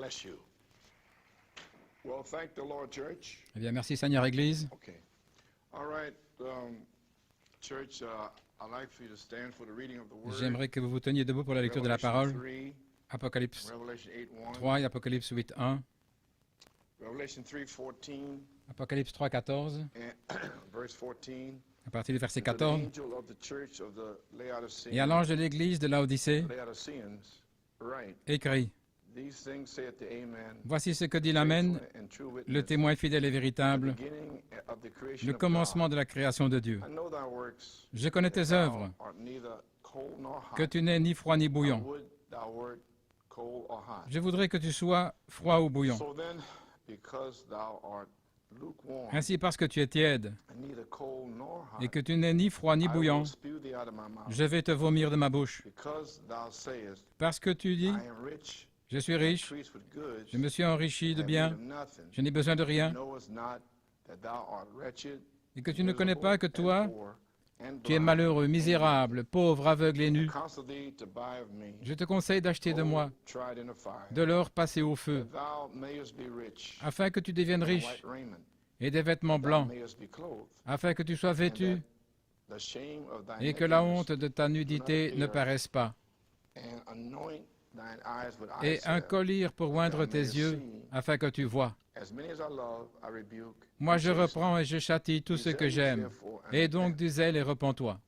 Bless you. Well, thank the Lord, church. Eh bien, merci Seigneur Église. Okay. All right, church. I'd like for you to stand for the reading of the word. J'aimerais que vous vous teniez debout pour la lecture de la parole. Apocalypse 3 et Apocalypse 8:1. Revelation 3:14. Apocalypse 3:14. Verse 14. À partir du verset 14. To the angel of the church of the Laodiceans, Et à l'ange de l'église de Laodicée, Laodiceans, write, écrit: These things saith the Amen, Voici ce que dit l'Amen, and true witness, le témoin fidèle et the véritable, beginning of the creation le of commencement God. de la création de Dieu. I know thy works, Je connais tes œuvres, thou art neither cold nor hot. que tu n'es ni froid ni I bouillant. would thou wert cold or hot. Je voudrais que tu sois froid ou bouillant. So then, because thou art lukewarm, Ainsi, parce que tu es tiède and neither cold nor hot, et que tu n'es ni froid ni I bouillant, will spew thee out of my mouth. je vais te vomir de ma bouche. Because thou sayest, Parce que tu dis: I am rich, Je suis riche, increased with goods, je me suis enrichi de have need biens, of nothing, je n'ai besoin de rien, knowest not that thou art wretched, et que tu ne connais pas que miserable, toi, and poor, and tu es blind, malheureux, misérable, pauvre, aveugle et nu. I counsel thee to buy of me Je te conseille d'acheter de moi gold tried in the fire, de l'or passé au feu, that thou mayest be rich, afin que tu deviennes and riche, white raiment, et des vêtements thou blancs, mayest be clothed, afin que tu sois and vêtu, that the shame of thy et que la nakedness honte de ta nudité ne paraisse pas, and anoint thine eyes with et eye un salve. collier pour oindre tes yeux, afin que tu vois. As many as I love, I rebuke. Moi and je chasten. reprends et je châtie tous ceux que j'aime. Et donc du zèle et repens-toi.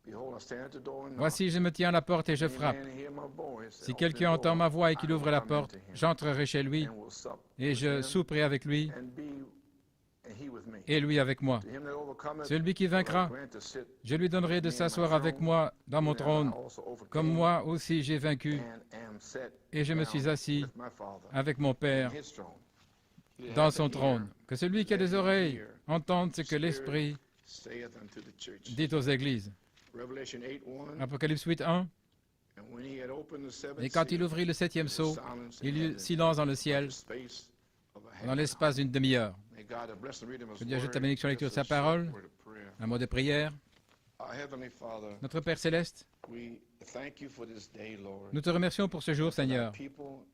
Behold, I stand at the door and knock. Voici, je me tiens à la porte et je If any frappe. man hear my voice, Si and quelqu'un open the entend door, ma voix et qu'il I ouvre will la come porte, into him, j'entrerai chez lui, and will sup et with je him, souperai avec lui, and he with me. et lui avec moi. To him that overcometh, Celui qui will I vaincra, grant to sit je lui donnerai de with me in my s'asseoir avec throne, moi dans mon even as I trône, also overcame comme moi aussi j'ai vaincu, and am set et je me down suis assis with my Father avec mon Père in his throne. He that dans hath son an trône. ear, Que celui qui a des oreilles entende ce que l'Esprit saith unto the church. dit aux églises. Revelation 8:1. Apocalypse 8:1. And when he had opened the seventh Et quand il seal, ouvrit le septième there was sceau, silence in il y eut heaven silence dans le for ciel the space of a half dans an l'espace hour. d'une demi-heure. May God have blessed the reading of Que his Dieu ajoute ta word. bénédiction à la lecture de Just sa a short parole. word of prayer. Un mot de prière. Our Heavenly Father, Notre Père céleste, we thank you for this day, Lord. nous te remercions pour ce jour, for thy Seigneur. people.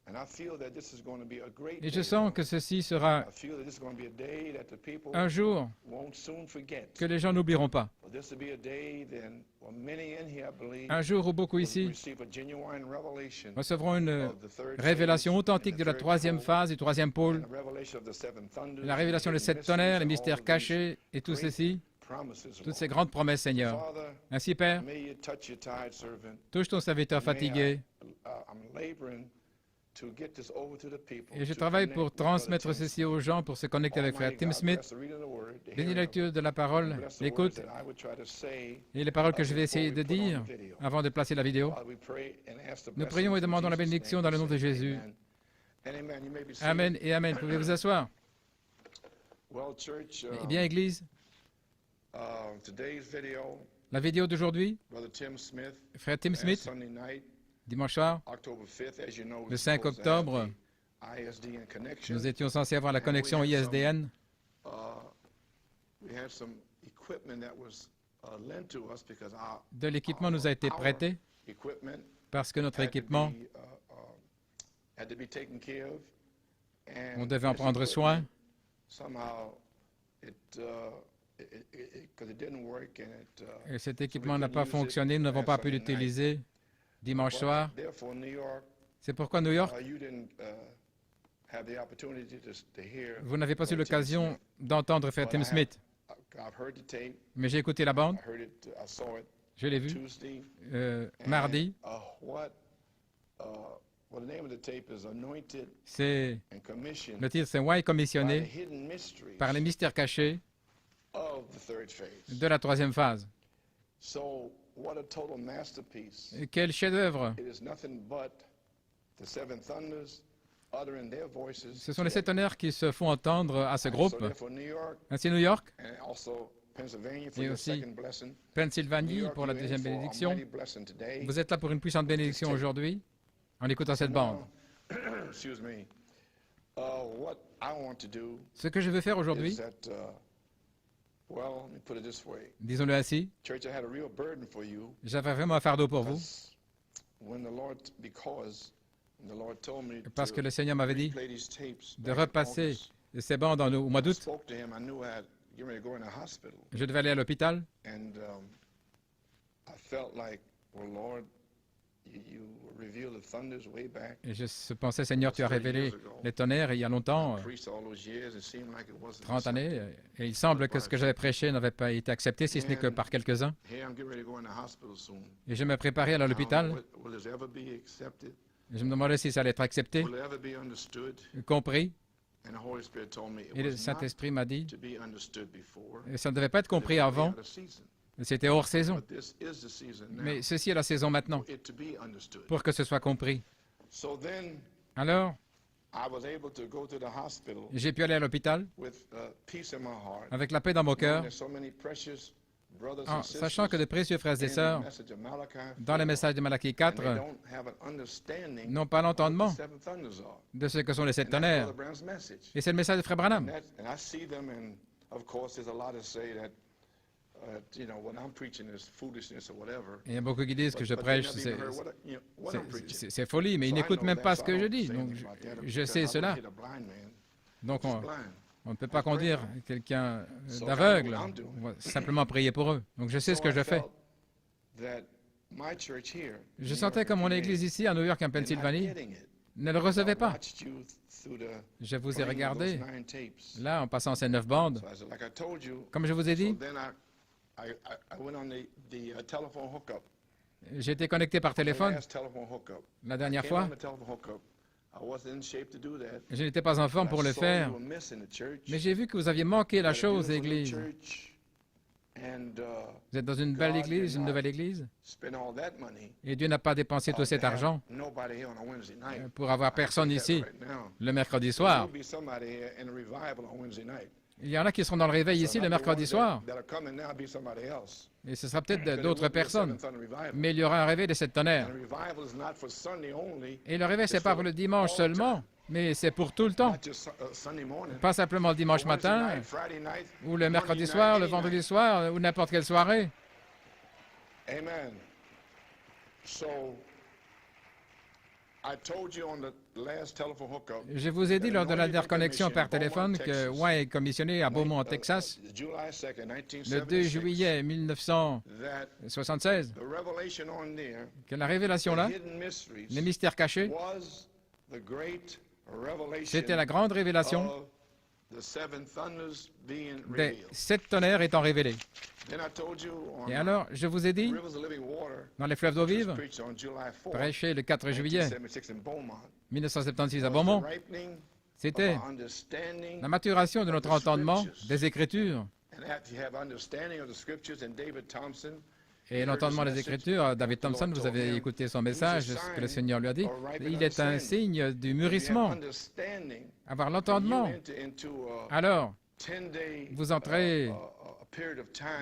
And I feel that this is going to be a great Et je day, sens Lord. que ceci sera I feel that this is going to be a day that the people un jour won't soon forget. que les gens n'oublieront pas. But this will be a day then, well, many in here, I believe, Un jour où beaucoup will ici receive a genuine revelation recevront une of the third révélation phase authentique and de the la third troisième pole, phase, du troisième pôle, and the revelation of the seven thunders, la révélation des and sept mysteries tonnerres, les and all mystères of these cachés et tout great ceci, promises, toutes Lord. ces grandes promesses, Seigneur. Father, Ainsi, Père, may you touch your tired servant. touche ton serviteur fatigué, I'm laboring to get this over to the people, et je to travaille connect pour with Brother transmettre Tim ceci aux gens, pour se connecter avec Frère Almighty Tim God, Smith. bless the reading of the word, the Bénis hearing la of it, lecture de la and parole, bless the l'écoute, words that I would try to say et les paroles que je vais before essayer we de put on dire the video. avant de placer la vidéo. Father, we pray and ask the Nous blessing prions et in demandons la Jesus' bénédiction name. dans le We nom de say Jésus. amen. And amen. You may be seated. Amen et Amen. Pouvez vous asseoir. Well, church, Eh bien, Église, today's video, la vidéo d'aujourd'hui, Brother Tim Smith, Frère Tim last Smith, Sunday night, dimanche soir, October 5th, as you know, le we're 5 supposed to have octobre, the ISDN connection. nous étions censés avoir la connexion ISDN. We had some equipment that was lent to us because De l'équipement nous a été prêté equipment parce que notre had to équipement, be, had to be taken care of. And on devait en this prendre equipment, soin. Somehow, because it didn't work and Et cet équipement n'a pas fonctionné, nous n'avons pas pu l'utiliser dimanche soir. Therefore, New York, C'est pourquoi New York, you didn't have the opportunity to hear. vous n'avez pas eu Brother Tim l'occasion Smith. d'entendre Frère But Tim I Smith. I've heard the tape. Mais j'ai écouté la bande, I heard it. I saw it je l'ai vu, Tuesday. mardi. What the name of the tape is Anointed C'est and Commissioned le titre, c'est Why by the commissionné hidden mysteries par les mystères cachés of the third phase. de la troisième phase. So, what a total masterpiece. Et quel chef-d'œuvre! It is nothing but the seven thunders uttering their voices. Ce sont les sept tonnerres qui se font entendre à ce groupe. So therefore, New York Ainsi New York, and also Pennsylvania for et your aussi second blessing. New Pennsylvanie York, pour la you're in deuxième for a bénédiction. mighty blessing today. Vous êtes là pour une puissante bénédiction aujourd'hui en écoutant cette bande. Excuse me. What I want to do Ce que je veux faire is aujourd'hui, that, well, let me put it this way. disons-le ainsi, Church, I had a real burden for you. j'avais vraiment un fardeau pour vous, When the Lord, because parce que le Seigneur m'avait dit de repasser ces bandes au mois d'août. Je devais aller à l'hôpital. Et je pensais, Seigneur, tu as révélé les tonnerres il y a longtemps, 30 années, et il semble que ce que j'avais prêché n'avait pas été accepté, si ce n'est que par quelques-uns. Et je me préparais à aller à l'hôpital. Je me demandais si ça allait être accepté, compris. Et le Saint-Esprit m'a dit, et ça ne devait pas être compris avant, c'était hors saison. Mais ceci est la saison maintenant, pour que ce soit compris. Alors, j'ai pu aller à l'hôpital avec la paix dans mon cœur, en sachant que de précieux frères et sœurs, dans le message de Malachie 4, n'ont pas l'entendement de ce que sont les 7 tonnerres. Et c'est le message de Frère Branham. Il y a beaucoup qui disent que je prêche, c'est folie, mais ils n'écoutent même pas ce que je dis. Donc, je sais cela. Donc, on ne peut pas conduire quelqu'un d'aveugle. On va simplement prier pour eux. Donc, je sais ce que je fais. Je sentais que mon église ici, à New York, en Pennsylvanie, ne le recevait pas. Je vous ai regardé, là, en passant ces 9 bandes. Comme je vous ai dit, j'ai été connecté par téléphone la dernière fois. Je n'étais pas en forme pour le faire, mais j'ai vu que vous aviez manqué la chose, Église. Vous êtes dans une belle église, une nouvelle église, et Dieu n'a pas dépensé tout cet argent pour avoir personne ici le mercredi soir. Il y en a qui seront dans le réveil ici le mercredi soir, et ce sera peut-être d'autres personnes, mais il y aura un réveil de 7 tonnerres. Et le réveil, ce n'est pas pour le dimanche seulement, mais c'est pour tout le temps. Pas simplement le dimanche matin, ou le mercredi soir, le vendredi soir, ou n'importe quelle soirée. Amen. Je vous ai dit lors de la dernière connexion par téléphone que Wayne est commissionné à Beaumont, Texas, le 2 juillet 1976, que la révélation là, les mystères cachés, c'était la grande révélation des 7 tonnerres étant révélés. Et alors, je vous ai dit, dans les fleuves d'eau vive, prêché le 4 juillet 1976 à Beaumont, c'était la maturation de notre entendement des Écritures. Et l'entendement des Écritures, David Thompson, vous avez écouté son message, ce que le Seigneur lui a dit. Il est un signe du mûrissement. Avoir l'entendement. Alors, vous entrez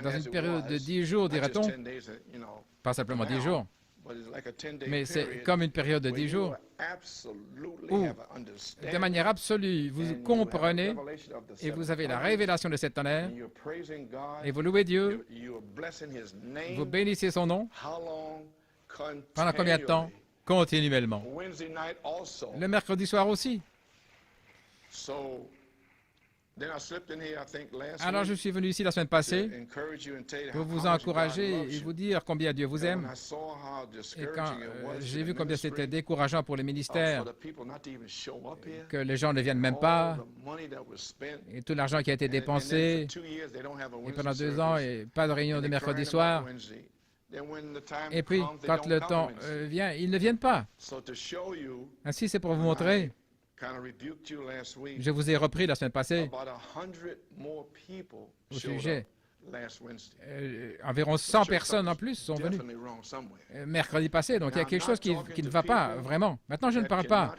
dans une période de 10 jours, dirait-on. Pas simplement 10 jours, mais c'est comme une période de 10 jours où, de manière absolue, vous comprenez et vous avez la révélation de cette tonnerre et vous louez Dieu, vous bénissez son nom. Pendant combien de temps? Continuellement. Le mercredi soir aussi. Alors je suis venu ici la semaine passée pour vous encourager et vous dire combien Dieu vous aime. Et quand j'ai vu combien c'était décourageant pour les ministères, que les gens ne viennent même pas, et tout l'argent qui a été dépensé, et pendant 2 ans, et pas de réunion de mercredi soir, et puis quand le temps vient, ils ne viennent pas. Ainsi, c'est pour vous montrer. Je vous ai repris la semaine passée au sujet. Environ 100 personnes en plus sont venues mercredi passé, donc il y a quelque chose qui ne va pas vraiment. Maintenant, je ne parle pas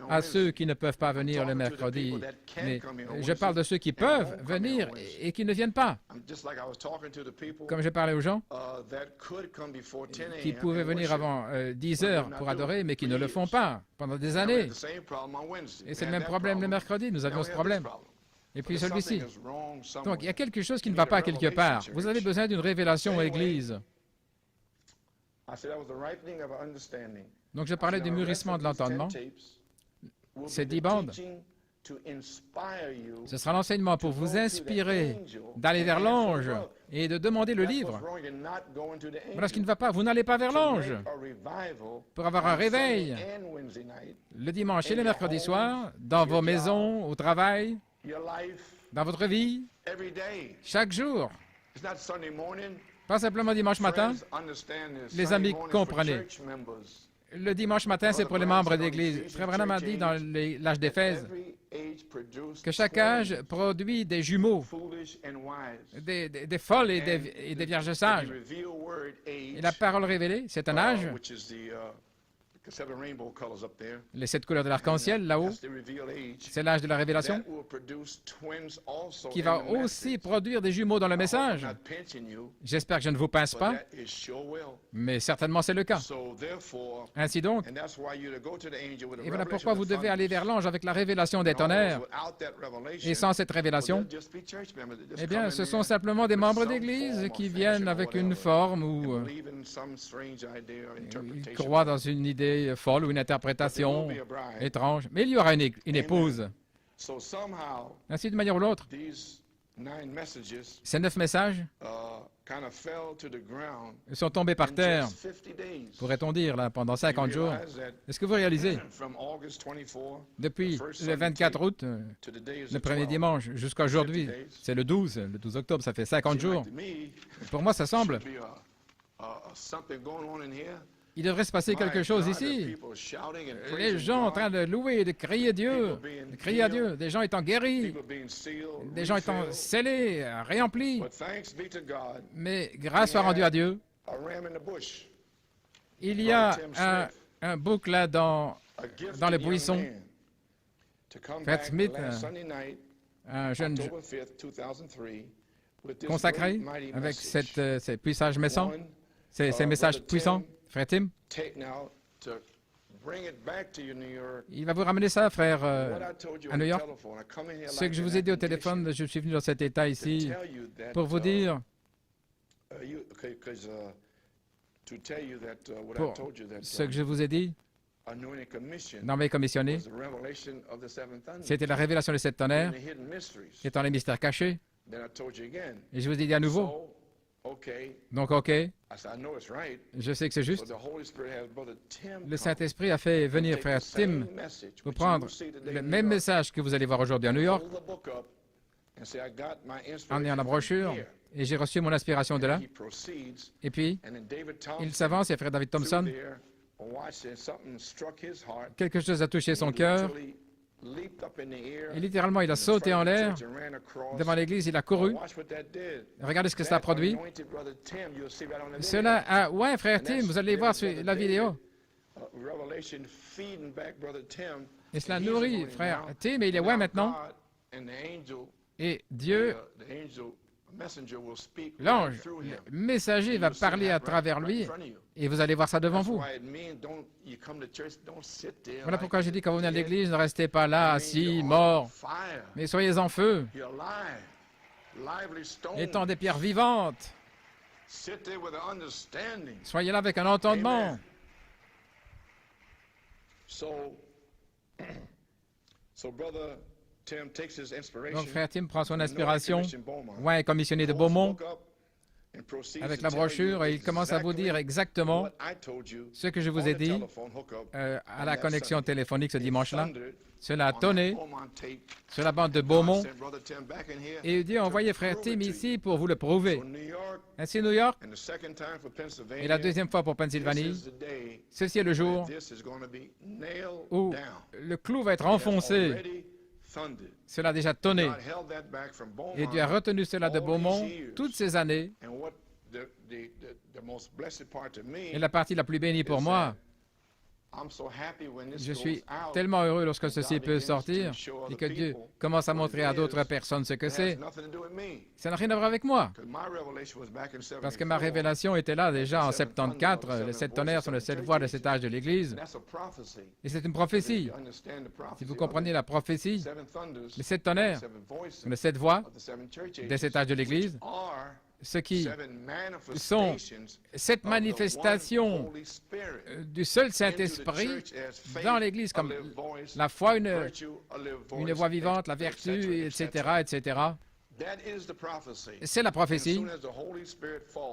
à ceux qui ne peuvent pas venir le mercredi, mais je parle de ceux qui peuvent venir et qui ne viennent pas. Comme je parlais aux gens qui pouvaient venir avant 10 heures pour adorer, mais qui ne le font pas pendant des années. Et c'est le même problème le mercredi, nous avions ce problème. Et puis celui-ci. Donc, il y a quelque chose qui ne va pas quelque part. Vous avez besoin d'une révélation, Église. Donc je parlais du mûrissement de l'entendement. Ces 10 bandes, ce sera l'enseignement pour vous inspirer d'aller vers l'ange et de demander le livre. Voilà ce qui ne va pas. Vous n'allez pas vers l'ange pour avoir un réveil le dimanche et le mercredi soir, dans vos maisons, au travail, dans votre vie, chaque jour. Pas simplement dimanche matin. Les amis, comprenez. Le dimanche matin, c'est pour les membres d'Église. Frère Branham a dit dans l'âge d'Éphèse que chaque âge produit des jumeaux, des folles et des vierges sages. Et la parole révélée, c'est un âge, les 7 couleurs de l'arc-en-ciel, là-haut, c'est l'âge de la révélation, qui va aussi produire des jumeaux dans le message. J'espère que je ne vous pince pas, mais certainement c'est le cas. Ainsi donc, et voilà pourquoi vous devez aller vers l'ange avec la révélation des tonnerres. Et sans cette révélation, eh bien, ce sont simplement des membres d'Église qui viennent avec une forme ou ils croient dans une idée folle ou une interprétation étrange. Mais il y aura une épouse. Ainsi, d'une manière ou l'autre, ces 9 messages sont tombés par terre, pourrait-on dire, là, pendant 50 jours. Est-ce que vous réalisez, depuis le 24 août, le premier dimanche, jusqu'à aujourd'hui, c'est le 12 octobre, ça fait 50 jours. Pour moi, ça semble... Il devrait se passer quelque chose ici. Les gens en train de louer, de crier Dieu, de crier à Dieu, des gens étant guéris, des gens étant scellés, réemplis. Mais grâce soit rendue à Dieu, il y a un bouc là dans le buisson. Fred Smith, un jeune consacré avec ces messages puissants, ces messages puissants. Frère Tim, il va vous ramener ça, frère, à New York. Ce que je vous ai dit au téléphone, je suis venu dans cet état ici pour vous dire, pour ce que je vous ai dit dans mes commissionnés, c'était la révélation des 7 tonnerres, étant les mystères cachés. Et je vous ai dit à nouveau, donc, OK, je sais que c'est juste. Le Saint-Esprit a fait venir frère Tim pour prendre le même message que vous allez voir aujourd'hui à New York, en ayant la brochure, et j'ai reçu mon inspiration de là. Et puis, il s'avance, et frère David Thompson, quelque chose a touché son cœur. Et littéralement, il a sauté en l'air devant l'église, il a couru. Regardez ce que ça a produit. Cela a... Ouais, frère Tim, vous allez voir sur la vidéo. Et cela nourrit frère Tim, et il est ouais maintenant. Et Dieu, l'ange, le messager va parler à travers lui, et vous allez voir ça devant vous. Voilà pourquoi j'ai dit quand vous venez à l'église, ne restez pas là, assis, morts, mais soyez en feu, étant des pierres vivantes. Soyez là avec un entendement. Donc, frère Tim prend son inspiration, ouais, commissionné de Beaumont, avec la brochure, et il commence à vous dire exactement ce que je vous ai dit à la connexion téléphonique ce dimanche-là. Cela a tonné sur la bande de Beaumont, et il dit, envoyez frère Tim ici pour vous le prouver. Ainsi, New York, et la deuxième fois pour Pennsylvanie, ceci est le jour où le clou va être enfoncé. Cela a déjà tonné. Et Dieu a retenu cela de Beaumont toutes ces années. Et la partie la plus bénie pour moi, je suis tellement heureux lorsque ceci peut sortir et que Dieu commence à montrer à d'autres personnes ce que c'est. Ça n'a rien à voir avec moi. Parce que ma révélation était là déjà en 74. Les 7 tonnerres sont les 7 voies de cet âge de l'Église. Et c'est une prophétie. Si vous comprenez la prophétie, les 7 tonnerres sont les 7 voies de cet âge de l'Église ce qui sont 7 manifestations du seul Saint-Esprit dans l'Église, comme la foi, une voix vivante, la vertu, etc., etc. C'est la prophétie.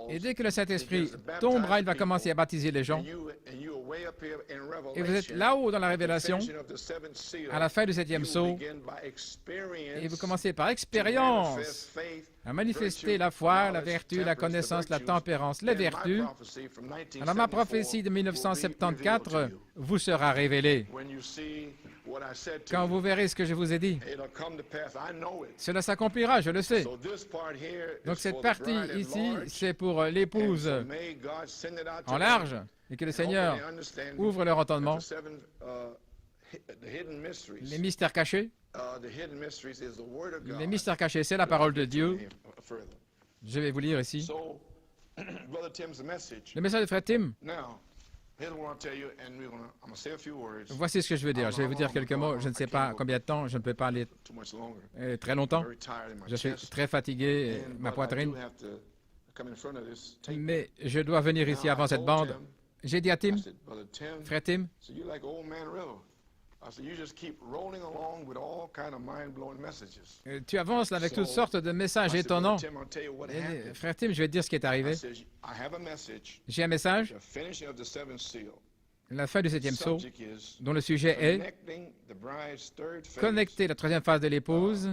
Et dès que le Saint-Esprit tombera, il va commencer à baptiser les gens. Et vous êtes là-haut dans la révélation, à la fin du 7e sceau, et vous commencez par expérience à manifester la foi, la vertu, la connaissance, la tempérance, les vertus. Alors ma prophétie de 1974 vous sera révélée. Quand vous verrez ce que je vous ai dit, cela s'accomplira, je le sais. Donc cette partie ici, c'est pour l'épouse en large, et que le Seigneur ouvre leur entendement. Les mystères cachés. Les mystères cachés, c'est la parole de Dieu. Je vais vous lire ici. Le message de Frère Tim. Voici ce que je veux dire. Je vais vous dire quelques mots. Je ne sais pas combien de temps. Je ne peux pas aller très longtemps. Je suis très fatigué, ma poitrine. Mais je dois venir ici avant cette bande. J'ai dit à Tim, Frère Tim, tu avances là avec toutes sortes de messages étonnants. Et, Frère Tim, je vais te dire ce qui est arrivé. J'ai un message, la fin du 7e sceau, dont le sujet est connecter la troisième phase de l'épouse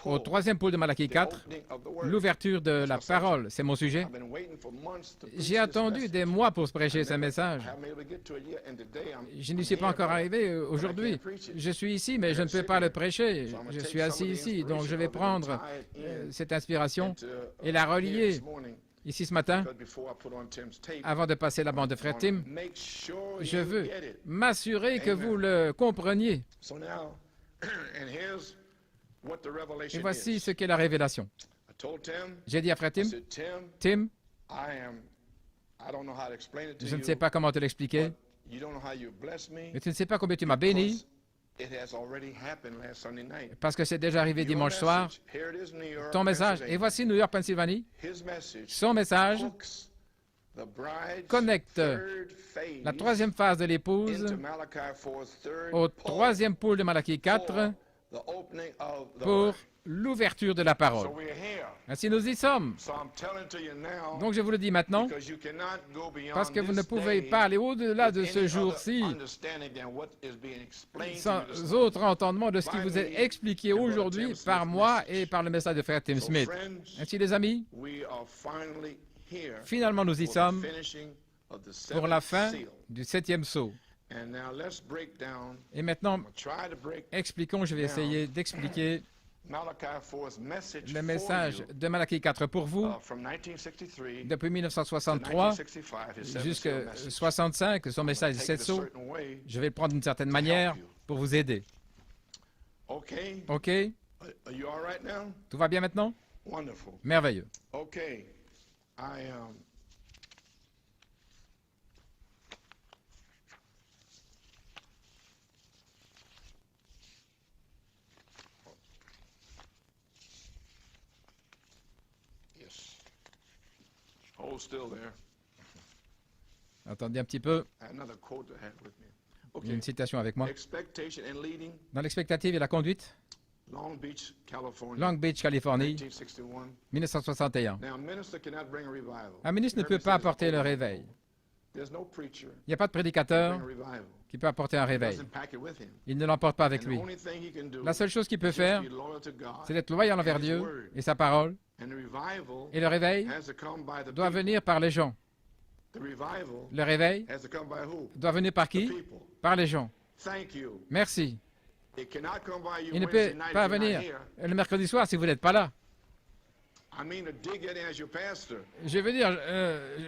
au troisième pôle de Malachie 4, l'ouverture de la parole. C'est mon sujet. J'ai attendu des mois pour prêcher ce message. Je n'y suis pas encore arrivé aujourd'hui. Je suis ici, mais je ne peux pas le prêcher. Je suis assis ici, donc je vais prendre cette inspiration et la relier ici ce matin, avant de passer la bande de Frère Tim. Je veux m'assurer que vous le compreniez. Et voici ce qu'est la révélation. J'ai dit à Frère Tim, Tim, je ne sais pas comment te l'expliquer, mais tu ne sais pas combien tu m'as béni, parce que c'est déjà arrivé dimanche soir. Ton message, et voici New York, Pennsylvanie. Son message connecte la troisième phase de l'épouse au troisième pôle de Malachie 4 pour l'ouverture de la parole. Ainsi nous y sommes. Donc je vous le dis maintenant, parce que vous ne pouvez pas aller au-delà de ce jour-ci sans autre entendement de ce qui vous est expliqué aujourd'hui par moi et par le message de Frère Tim Smith. Ainsi les amis, finalement nous y sommes pour la fin du 7e sceau. Et maintenant, expliquons, je vais essayer d'expliquer le message de Malachie 4 pour vous, depuis 1963 jusqu'à 1965, son message de 7 sceaux, je vais le prendre d'une certaine manière pour vous aider. OK? Tout va bien maintenant? Merveilleux. Attendez un petit peu. J'ai une citation avec moi. Dans l'expectative et la conduite, Long Beach, Californie, 1961. Un ministre ne peut pas apporter le réveil. Il n'y a pas de prédicateur qui peut apporter un réveil. Il ne l'emporte pas avec lui. La seule chose qu'il peut faire, c'est d'être loyal envers Dieu et sa parole. Et le réveil doit venir par les gens. Le réveil doit venir par qui? Par les gens. Merci. Il ne peut pas venir le mercredi soir si vous n'êtes pas là. Je veux dire,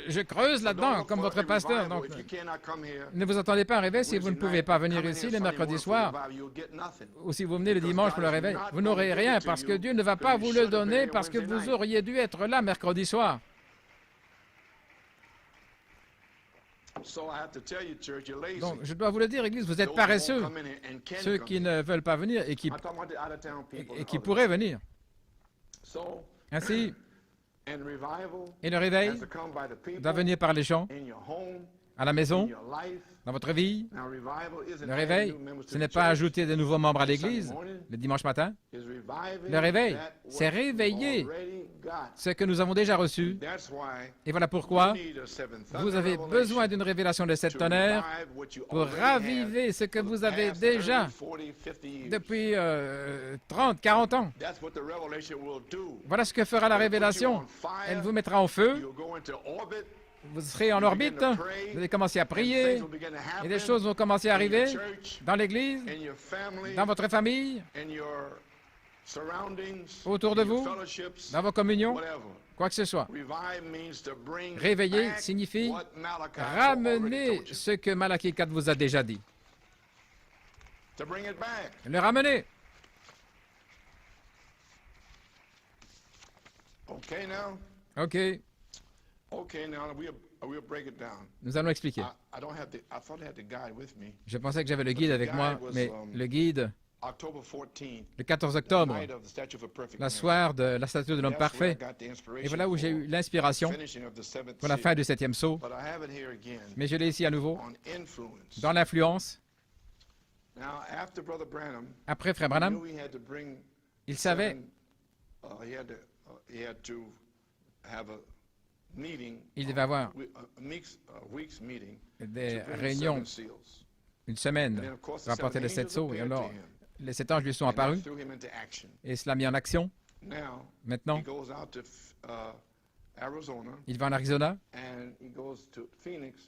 je creuse là-dedans comme votre pasteur. Donc, ne vous attendez pas à un réveil si vous ne pouvez pas venir ici le mercredi soir ou si vous venez le dimanche pour le réveil. Vous n'aurez rien parce que Dieu ne va pas vous le donner parce que vous auriez dû être là mercredi soir. Donc, je dois vous le dire, Église, vous êtes paresseux, ceux qui ne veulent pas venir et qui pourraient venir. Ainsi, et le réveil doit venir par les gens, à la maison, dans votre vie. Le réveil, ce n'est pas ajouter de nouveaux membres à l'Église le dimanche matin. Le réveil, c'est réveiller ce que nous avons déjà reçu. Et voilà pourquoi vous avez besoin d'une révélation de cette tonnerre pour raviver ce que vous avez déjà depuis 30, 40 ans. Voilà ce que fera la révélation. Elle vous mettra en feu. Vous serez en orbite, vous allez commencer à prier, et des choses vont commencer à arriver dans l'Église, dans votre famille, autour de vous, dans vos communions, quoi que ce soit. Réveiller signifie ramener ce que Malachie 4 vous a déjà dit. Le ramener. OK. Nous allons expliquer. Je pensais que j'avais le guide avec moi, mais le guide, le 14 octobre, la soirée de la statue de l'homme parfait, et voilà où j'ai eu l'inspiration pour la fin du 7e sceau, mais je l'ai ici à nouveau, dans l'influence. Après Frère Branham, il savait il devait avoir des réunions, une semaine, pour apporter les 7 sceaux. Et alors, les 7 anges lui sont apparus, et cela mis en action. Maintenant, il va en Arizona,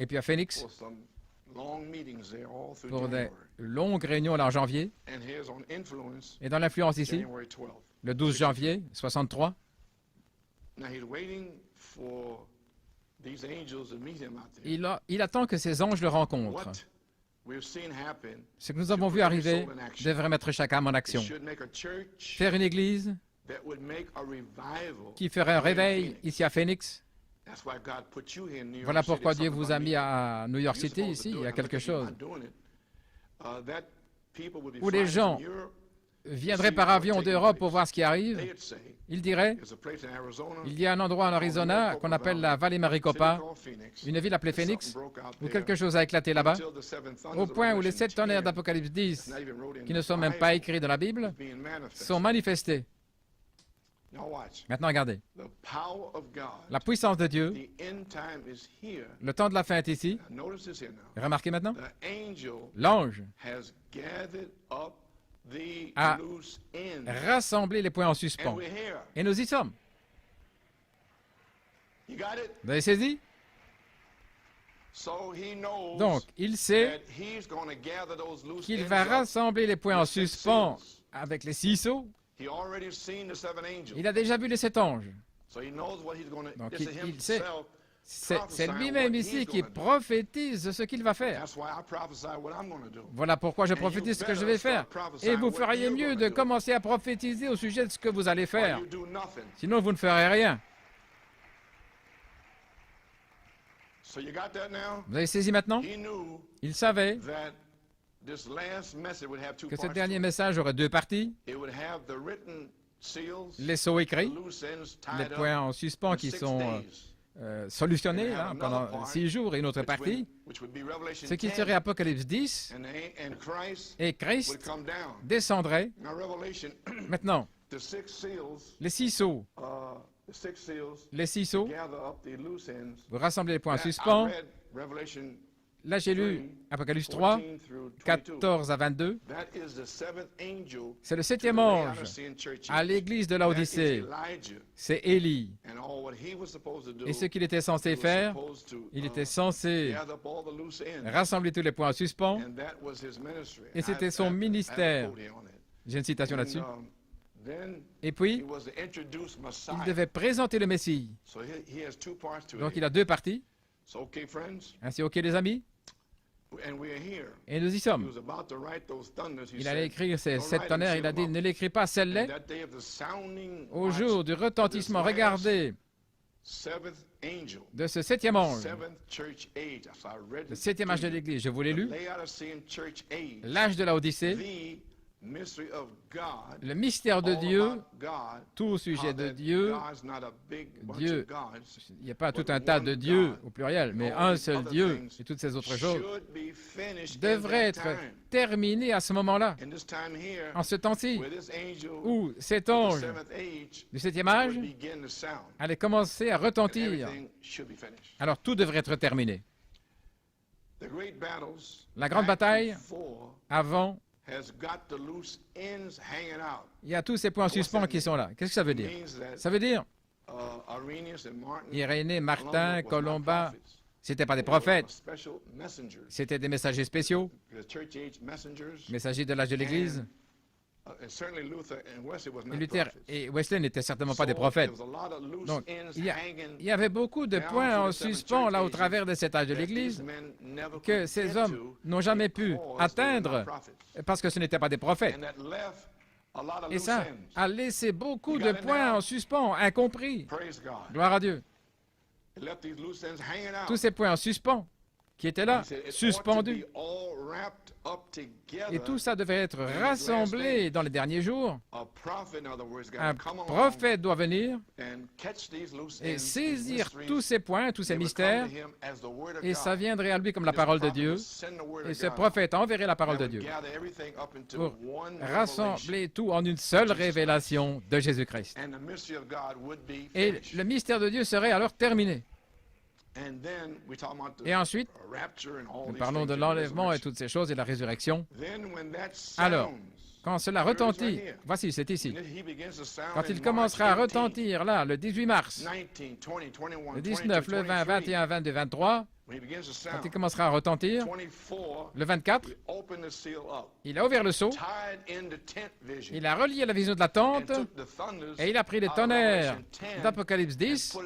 et puis à Phoenix, pour des longues réunions là en janvier. Et dans l'influence ici, le 12 janvier 63, il attend que ces anges le rencontrent. Ce que nous avons vu arriver devrait mettre chaque âme en action. Faire une église qui ferait un réveil ici à Phoenix. Voilà pourquoi Dieu vous a mis à New York City, ici. Il y a quelque chose où les gens viendraient par avion d'Europe pour voir ce qui arrive. Ils diraient, il y a un endroit en Arizona qu'on appelle la vallée Maricopa, une ville appelée Phoenix, où quelque chose a éclaté là-bas, au point où les 7 tonnerres d'Apocalypse 10, qui ne sont même pas écrits dans la Bible, sont manifestés. Maintenant, regardez. La puissance de Dieu, le temps de la fin est ici. Remarquez maintenant, l'ange a rassemblé les points en suspens. Et nous y sommes. Vous avez saisi? Donc, il sait qu'il va rassembler les points en suspens avec les 6 sceaux. Il a déjà vu les 7 anges. Donc, il sait. C'est lui-même ici qui prophétise ce qu'il va faire. Voilà pourquoi je prophétise ce que je vais faire. Et vous feriez mieux de commencer à prophétiser au sujet de ce que vous allez faire. Sinon, vous ne ferez rien. Vous avez saisi maintenant? Il savait que ce dernier message aurait 2 parties. Les sceaux écrits, les points en suspens qui sont solutionnés là, pendant 6 jours, et une autre partie, ce qui serait Apocalypse 10, et Christ descendrait. Maintenant, les 6 sceaux, vous rassemblez les points en suspens. Là, j'ai lu Apocalypse 3, 14 à 22. C'est le 7e ange à l'église de Laodicée. C'est Élie. Et ce qu'il était censé faire, il était censé rassembler tous les points en suspens. Et c'était son ministère. J'ai une citation là-dessus. Et puis, il devait présenter le Messie. Donc, il a 2 parties. Ainsi, OK, les amis? Et nous y sommes. Il allait écrire ces 7 tonnerres. Il a dit, ne l'écris pas, celle-là. Au jour du retentissement, regardez, de ce 7e ange, le 7e âge de l'Église, je vous l'ai lu, l'âge de la Odyssée, Le mystère de Dieu, tout au sujet de Dieu, Dieu, il n'y a pas tout un tas de dieux au pluriel, mais un seul Dieu et toutes ces autres choses devraient être terminées à ce moment-là, en ce temps-ci, où cet ange du 7e âge allait commencer à retentir. Alors tout devrait être terminé. La grande bataille, avant, il y a tous ces points en suspens qui sont là. Qu'est-ce que ça veut dire? Ça veut dire Irénée, Martin, Colomba, ce n'étaient pas des prophètes, c'était des messagers spéciaux, messagers de l'âge de l'Église. Et Luther et Wesley n'étaient certainement pas des prophètes. Donc, il y avait beaucoup de points en suspens là au travers de cet âge de l'Église que ces hommes n'ont jamais pu atteindre parce que ce n'étaient pas des prophètes. Et ça a laissé beaucoup de points en suspens, incompris. Gloire à Dieu. Tous ces points en suspens qui étaient là, suspendus. Et tout ça devait être rassemblé dans les derniers jours. Un prophète doit venir et saisir tous ces points, tous ces mystères, et ça viendrait à lui comme la parole de Dieu. Et ce prophète enverrait la parole de Dieu pour rassembler tout en une seule révélation de Jésus-Christ. Et le mystère de Dieu serait alors terminé. Et ensuite, nous parlons de l'enlèvement et toutes ces choses et la résurrection. Alors, quand cela retentit, voici, c'est ici. Quand il commencera à retentir, là, le 18 mars, le 19, le 20, 21, 22, 23, quand il commencera à retentir, le 24, il a ouvert le sceau, il a relié la vision de la tente, et il a pris les tonnerres d'Apocalypse 10,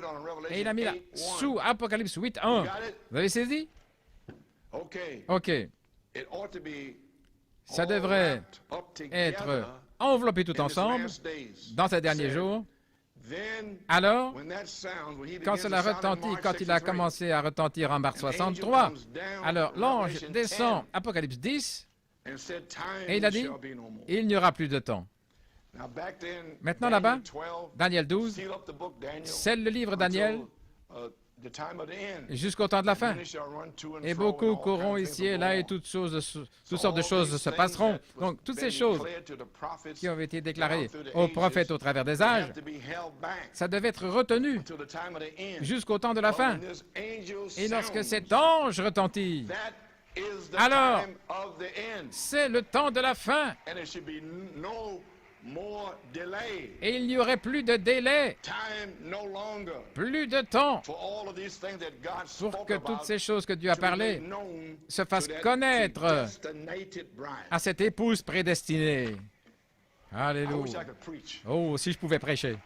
et il a mis là, sous Apocalypse 8, 1. Vous avez saisi? OK. Ça devrait être enveloppé tout ensemble dans ces derniers jours. Alors, quand cela retentit, quand il a commencé à retentir en mars 63, alors l'ange descend, Apocalypse 10, et il a dit, il n'y aura plus de temps. Maintenant là-bas, Daniel 12, scelle le livre Daniel jusqu'au temps de la fin. Et beaucoup courront ici et là et toutes sortes de choses se passeront. Donc, toutes ces choses qui ont été déclarées aux prophètes au travers des âges, ça devait être retenu jusqu'au temps de la fin. Et lorsque cet ange retentit, alors, c'est le temps de la fin. Et il n'y aurait plus de délai, plus de temps pour que toutes ces choses que Dieu a parlé se fassent connaître à cette épouse prédestinée. Alléluia. Oh, si je pouvais prêcher.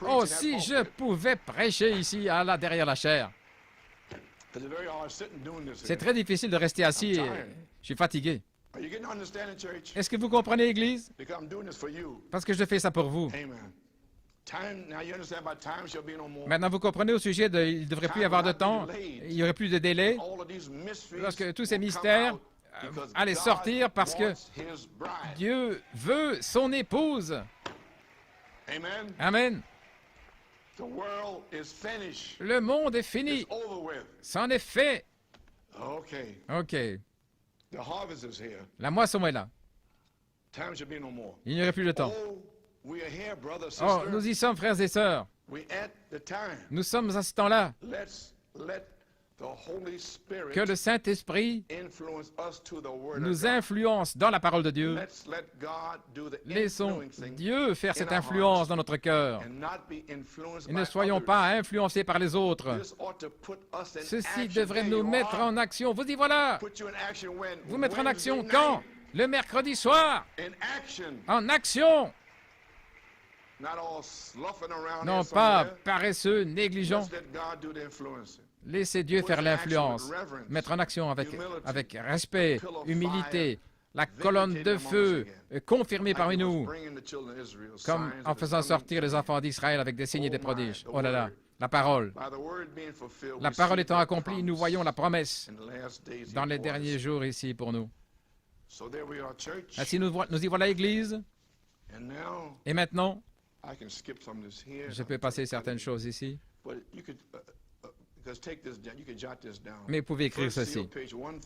Oh, si je pouvais prêcher ici, derrière la chair. C'est très difficile de rester assis. Je suis fatigué. Est-ce que vous comprenez, l'Église? Parce que je fais ça pour vous. Maintenant, vous comprenez au sujet de il ne devrait plus y avoir de temps, il n'y aurait plus de délai, lorsque tous ces mystères allaient sortir parce que Dieu veut son épouse. Amen. Le monde est fini. C'en est fait. OK. La moisson est là. Il n'y aurait plus de temps. Oh, nous y sommes, frères et sœurs. Nous sommes à ce temps-là. Que le Saint-Esprit nous influence dans la parole de Dieu. Laissons Dieu faire cette influence dans notre cœur. Et ne soyons pas influencés par les autres. Ceci devrait nous mettre en action. Vous y voilà. Vous mettre en action quand? Le mercredi soir. En action. Non pas paresseux, négligents. Laissez Dieu faire l'influence, mettre en action avec respect, humilité, la colonne de feu confirmée parmi nous, comme en faisant sortir les enfants d'Israël avec des signes et des prodiges. Oh là là, la parole. La parole étant accomplie, nous voyons la promesse dans les derniers jours ici pour nous. Ainsi, nous y voilà, Église. Et maintenant, je peux passer certaines choses ici. Mais vous pouvez écrire ceci.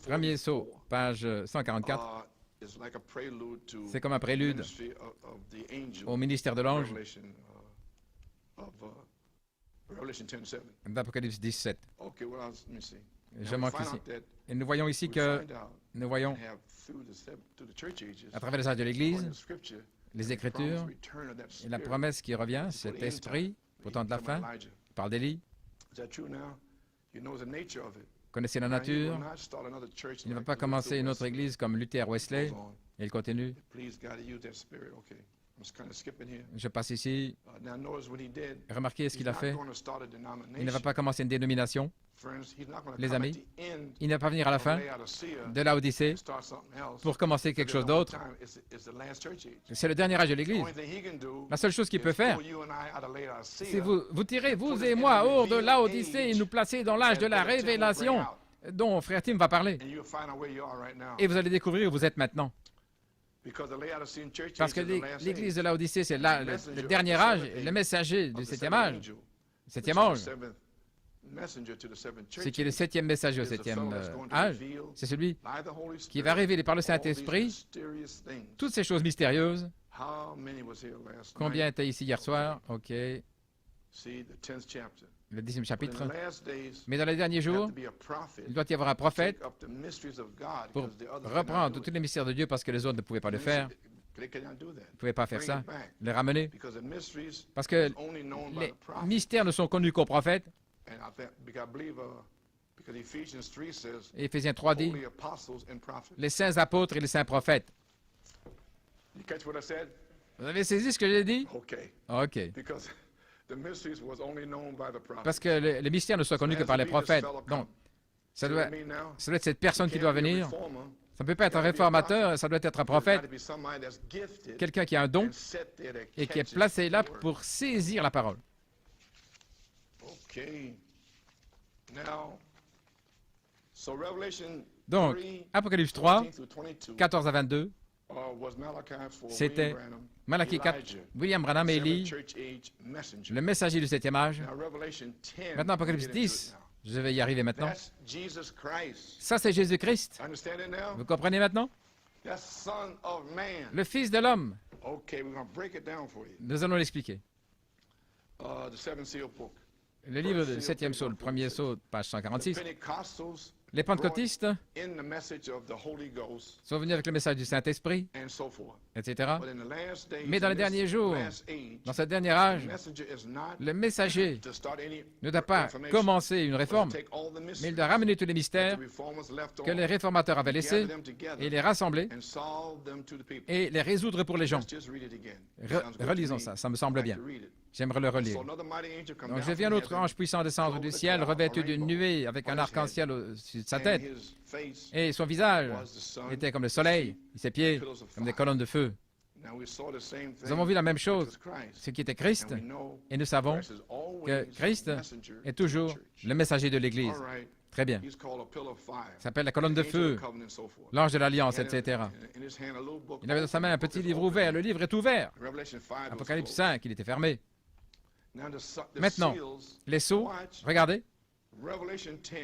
Premier sceau, page 144. C'est comme un prélude au ministère de l'ange d'Apocalypse 17. Je manque ici. Et nous voyons ici que nous voyons, à travers les âges de l'Église, les Écritures et la promesse qui revient, cet esprit, au temps de la fin, par d'Élie. Connaissez la nature. Il ne va pas commencer une autre église comme Luther, Wesley. Et il continue. Je passe ici. Remarquez ce qu'il a fait. Il ne va pas commencer une dénomination. Les amis, il ne va pas venir à la fin de Laodicée pour commencer quelque chose d'autre. C'est le dernier âge de l'Église. La seule chose qu'il peut faire, c'est vous tirez, vous et moi, hors de Laodicée et nous placer dans l'âge de la révélation dont Frère Tim va parler. Et vous allez découvrir où vous êtes maintenant. Parce que l'Église de Laodicée, c'est le dernier âge, le messager du septième âge. Septième ange. C'est qui est le septième messager au septième âge. C'est celui qui va révéler par le Saint-Esprit toutes ces choses mystérieuses. Combien étaient ici hier soir? OK. Le 10e chapitre. Mais dans les derniers jours, il doit y avoir un prophète pour reprendre tous les mystères de Dieu parce que les autres ne pouvaient pas le faire. Ils ne pouvaient pas faire ça, les ramener. Parce que les mystères ne sont connus qu'aux prophètes. Et Éphésiens 3 dit les saints apôtres et les saints prophètes. Vous avez saisi ce que j'ai dit? OK. Parce que les mystères ne sont connus que par les prophètes. Donc, ça doit être cette personne qui doit venir. Ça ne peut pas être un réformateur, ça doit être un prophète. Quelqu'un qui a un don et qui est placé là pour saisir la parole. Donc, Apocalypse 3, 14 à 22, c'était Malachie 4, William Branham et Élie, le messager du septième âge. Maintenant, Apocalypse 10, je vais y arriver maintenant. Ça, c'est Jésus-Christ. Vous comprenez maintenant? Le Fils de l'homme. Nous allons l'expliquer. Le livre du septième sceau, le premier sceau, page 146. Les pentecôtistes sont venus avec le message du Saint-Esprit, etc. Mais dans les derniers jours, dans ce dernier âge, le messager ne doit pas commencer une réforme, mais il doit ramener tous les mystères que les réformateurs avaient laissés et les rassembler et les résoudre pour les gens. Relisons ça, ça me semble bien. J'aimerais le relire. Donc, je vis un autre ange puissant descendre du ciel, revêtu d'une nuée avec un arc-en-ciel au-dessus de sa tête. Et son visage était comme le soleil, et ses pieds comme des colonnes de feu. Nous avons vu la même chose, ce qui était Christ, et nous savons que Christ est toujours le messager de l'Église. Très bien. Il s'appelle la colonne de feu, l'ange de l'Alliance, etc. Il avait dans sa main un petit livre ouvert. Le livre est ouvert. Apocalypse 5, il était fermé. Maintenant, les sceaux, regardez.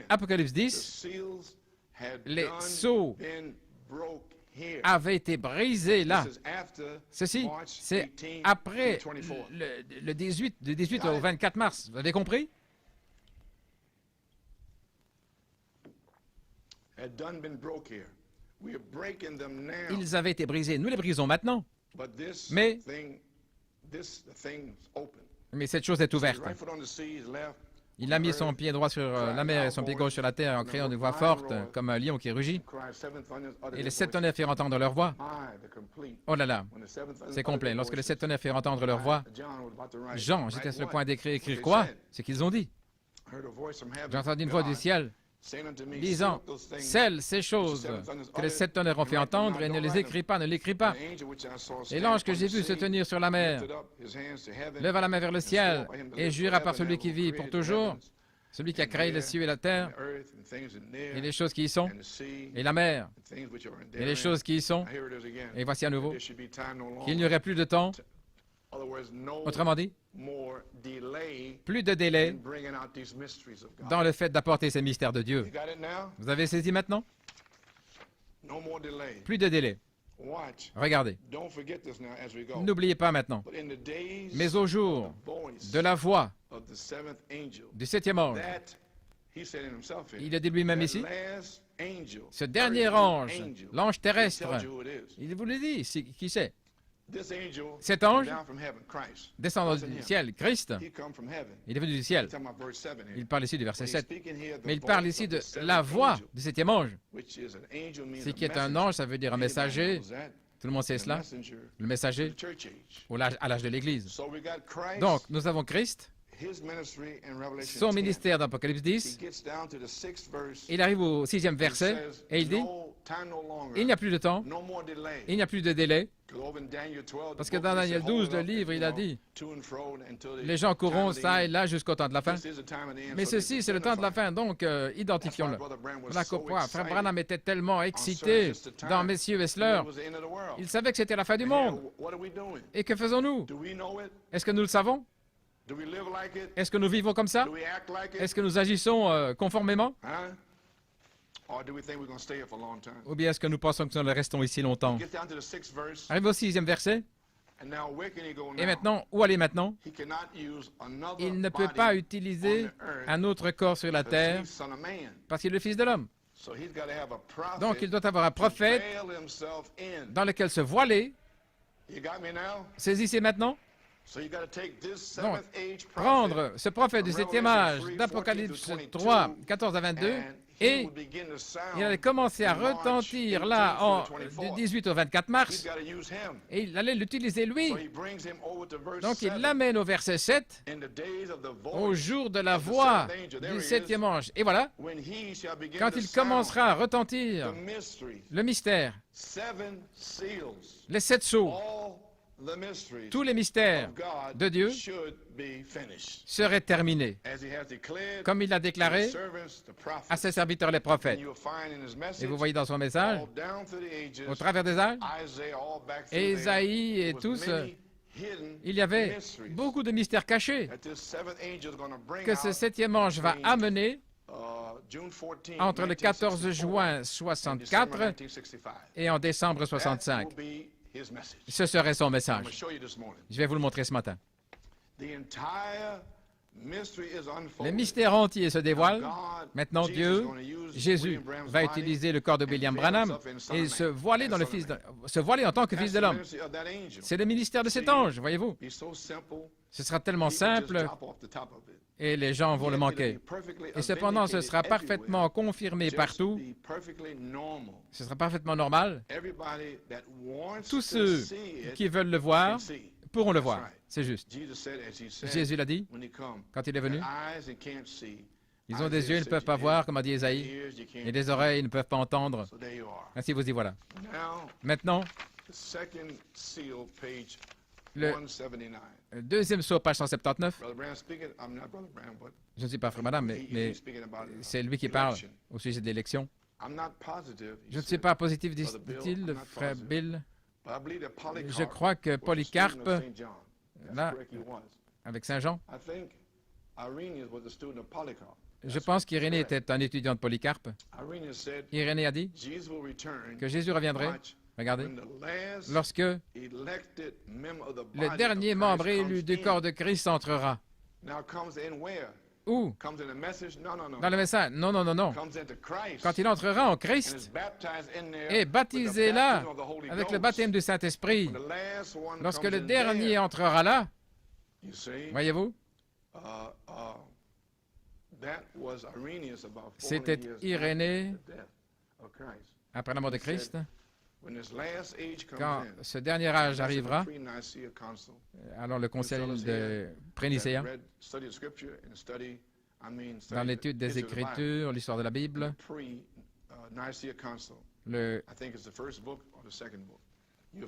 Apocalypse 10, les sceaux avaient été brisés là. Ceci, c'est après le 18 au 24 mars. Vous avez compris? Ils avaient été brisés. Nous les brisons maintenant. Mais cette chose est ouverte. Il a mis son pied droit sur la mer et son pied gauche sur la terre en criant d'une voix forte, comme un lion qui rugit. Et les sept tonnerres firent entendre leur voix. Oh là là, c'est complet. Lorsque les sept tonnerres firent entendre leur voix, Jean, j'étais sur le point d'écrire quoi? Ce qu'ils ont dit. J'ai entendu une voix du ciel disant, scelle ces choses que les sept tonnerres ont fait entendre et ne les écris pas, ne l'écris pas. Et l'ange que j'ai vu se tenir sur la mer leva la main vers le ciel et jura par celui qui vit pour toujours celui qui a créé les cieux et la terre, et les choses qui y sont, et la mer, et les choses qui y sont. Et voici à nouveau qu'il n'y aurait plus de temps, autrement dit, plus de délai dans le fait d'apporter ces mystères de Dieu. Vous avez saisi maintenant? Plus de délai. Regardez. N'oubliez pas maintenant. Mais au jour de la voix du septième ange, il a dit lui-même ici, ce dernier ange, l'ange terrestre, il vous le dit, qui c'est? Cet ange, descendant du ciel, Christ, il est venu du ciel. Il parle ici du verset 7. Mais il parle ici de la voix du septième ange. Ce qui est un ange, ça veut dire un messager. Tout le monde sait cela. Le messager à l'âge de l'Église. Donc, nous avons Christ, son ministère d'Apocalypse 10. Il arrive au 6e verset et il dit, il n'y a plus de temps, il n'y a plus de délai. Parce que dans Daniel 12, le livre, il a dit, les gens courront ça et là jusqu'au temps de la fin. Mais ceci, c'est le temps de la fin, donc identifions-le. Voilà pourquoi Frère Branham était tellement excité dans Messieurs Wessler. Il savait que c'était la fin du monde. Et que faisons-nous? Est-ce que nous le savons? Est-ce que nous vivons comme ça? Est-ce que nous agissons conformément? Ou bien est-ce que nous pensons que nous restons ici longtemps? Arrive au 6e verset. Et maintenant, où aller maintenant? Il ne peut pas utiliser un autre corps sur la terre parce qu'il est le Fils de l'homme. Donc, il doit avoir un prophète dans lequel se voiler. Saisissez maintenant. Donc, prendre ce prophète du 7e âge d'Apocalypse 3, 14 à 22, et il allait commencer à retentir là du 18 au 24 mars, et il allait l'utiliser lui. Donc il l'amène au verset 7, au jour de la voix du 7e ange. Et voilà, quand il commencera à retentir le mystère, les 7 sceaux, tous les mystères de Dieu seraient terminés, comme il l'a déclaré à ses serviteurs les prophètes. Et vous voyez dans son message, au travers des âges, Ésaïe et tous, il y avait beaucoup de mystères cachés que ce 7e ange va amener entre le 14 juin 64 et en décembre 65. Ce serait son message. Je vais vous le montrer ce matin. Le mystère entier se dévoile. Maintenant, Jésus, va utiliser le corps de William Branham et se voiler en tant que Fils de l'homme. C'est le ministère de cet ange, voyez-vous. Ce sera tellement simple et les gens vont le manquer. Et cependant, ce sera parfaitement confirmé partout. Ce sera parfaitement normal. Tous ceux qui veulent le voir pourront le voir. C'est juste. Jésus l'a dit quand il est venu. Ils ont des yeux, ils ne peuvent pas voir, comme a dit Ésaïe, et des oreilles, ils ne peuvent pas entendre. Ainsi, vous y voilà. Maintenant, le deuxième sceau, page 179. Je ne suis pas frère madame, mais c'est lui qui parle au sujet de l'élection. Je ne suis pas positif, dit-il, frère Bill. Je crois que Polycarpe, là, avec Saint Jean, je pense qu'Irénée était un étudiant de Polycarpe. Irénée a dit que Jésus reviendrait. Regardez, lorsque le dernier membre élu du corps de Christ entrera. Où? Dans le message. Non, non, non, non. Quand il entrera en Christ et baptisé là avec le baptême du Saint-Esprit, lorsque le dernier entrera là, voyez-vous, c'était Irénée après la mort de Christ. Quand ce dernier âge arrivera, alors le concile de Prénicéen, dans l'étude des Écritures, l'histoire de la Bible, le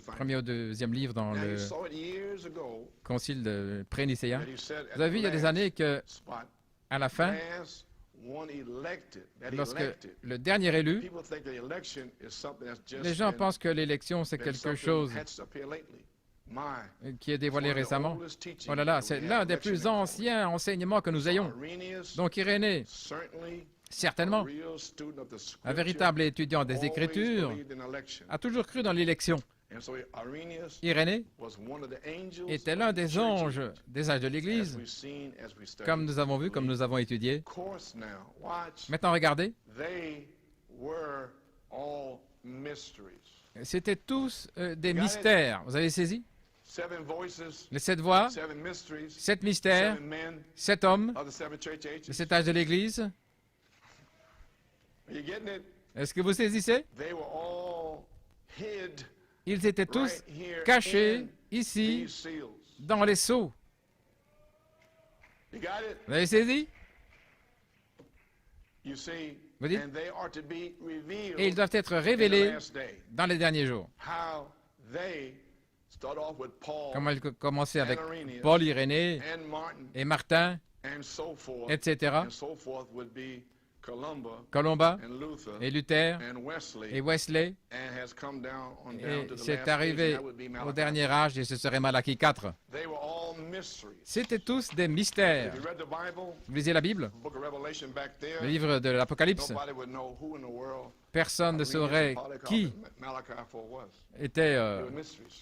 premier ou deuxième livre dans le concile de Prénicéen, vous avez vu il y a des années qu'à à la fin, lorsque le dernier élu, les gens pensent que l'élection, c'est quelque chose qui est dévoilé récemment. Oh là là, c'est l'un des plus anciens enseignements que nous ayons. Donc Irénée, certainement, un véritable étudiant des Écritures, a toujours cru dans l'élection. Irénée était l'un des anges des âges de l'Église, comme nous avons vu, comme nous avons étudié. Maintenant, regardez. C'était tous des mystères. Vous avez saisi? Les 7 voix, 7 mystères, 7 hommes, de cet âge de l'Église. Est-ce que vous saisissez? Ils étaient tous cachés ici, dans les sceaux. Vous avez saisi? Vous dites? Et ils doivent être révélés dans les derniers jours. Comment ils commençaient avec Paul, Irénée et Martin, etc., Colomba et Luther et Wesley, et c'est arrivé au dernier âge et ce serait Malachie 4. C'était tous des mystères. Vous lisez la Bible, le livre de l'Apocalypse. Personne ne saurait qui était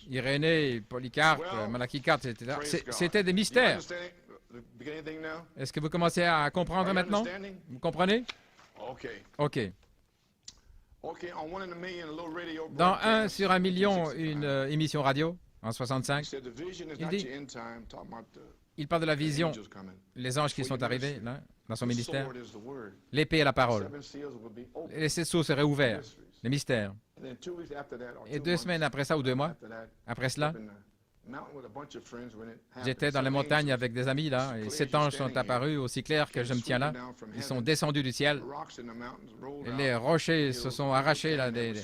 Irénée, Polycarpe, Malachie 4, etc. C'était des mystères. Est-ce que vous commencez à comprendre maintenant? Vous comprenez? OK. Dans 1 sur 1 million, une émission radio, en 65, il parle de la vision, les anges qui sont arrivés là, dans son ministère. L'épée et la parole. Les 7 sceaux seraient ouverts, les mystères. Et 2 semaines après ça, ou 2 mois, après cela, j'étais dans les montagnes avec des amis, là, et 7 anges sont apparus aussi clairs que je me tiens là. Ils sont descendus du ciel. Et les rochers se sont arrachés là, des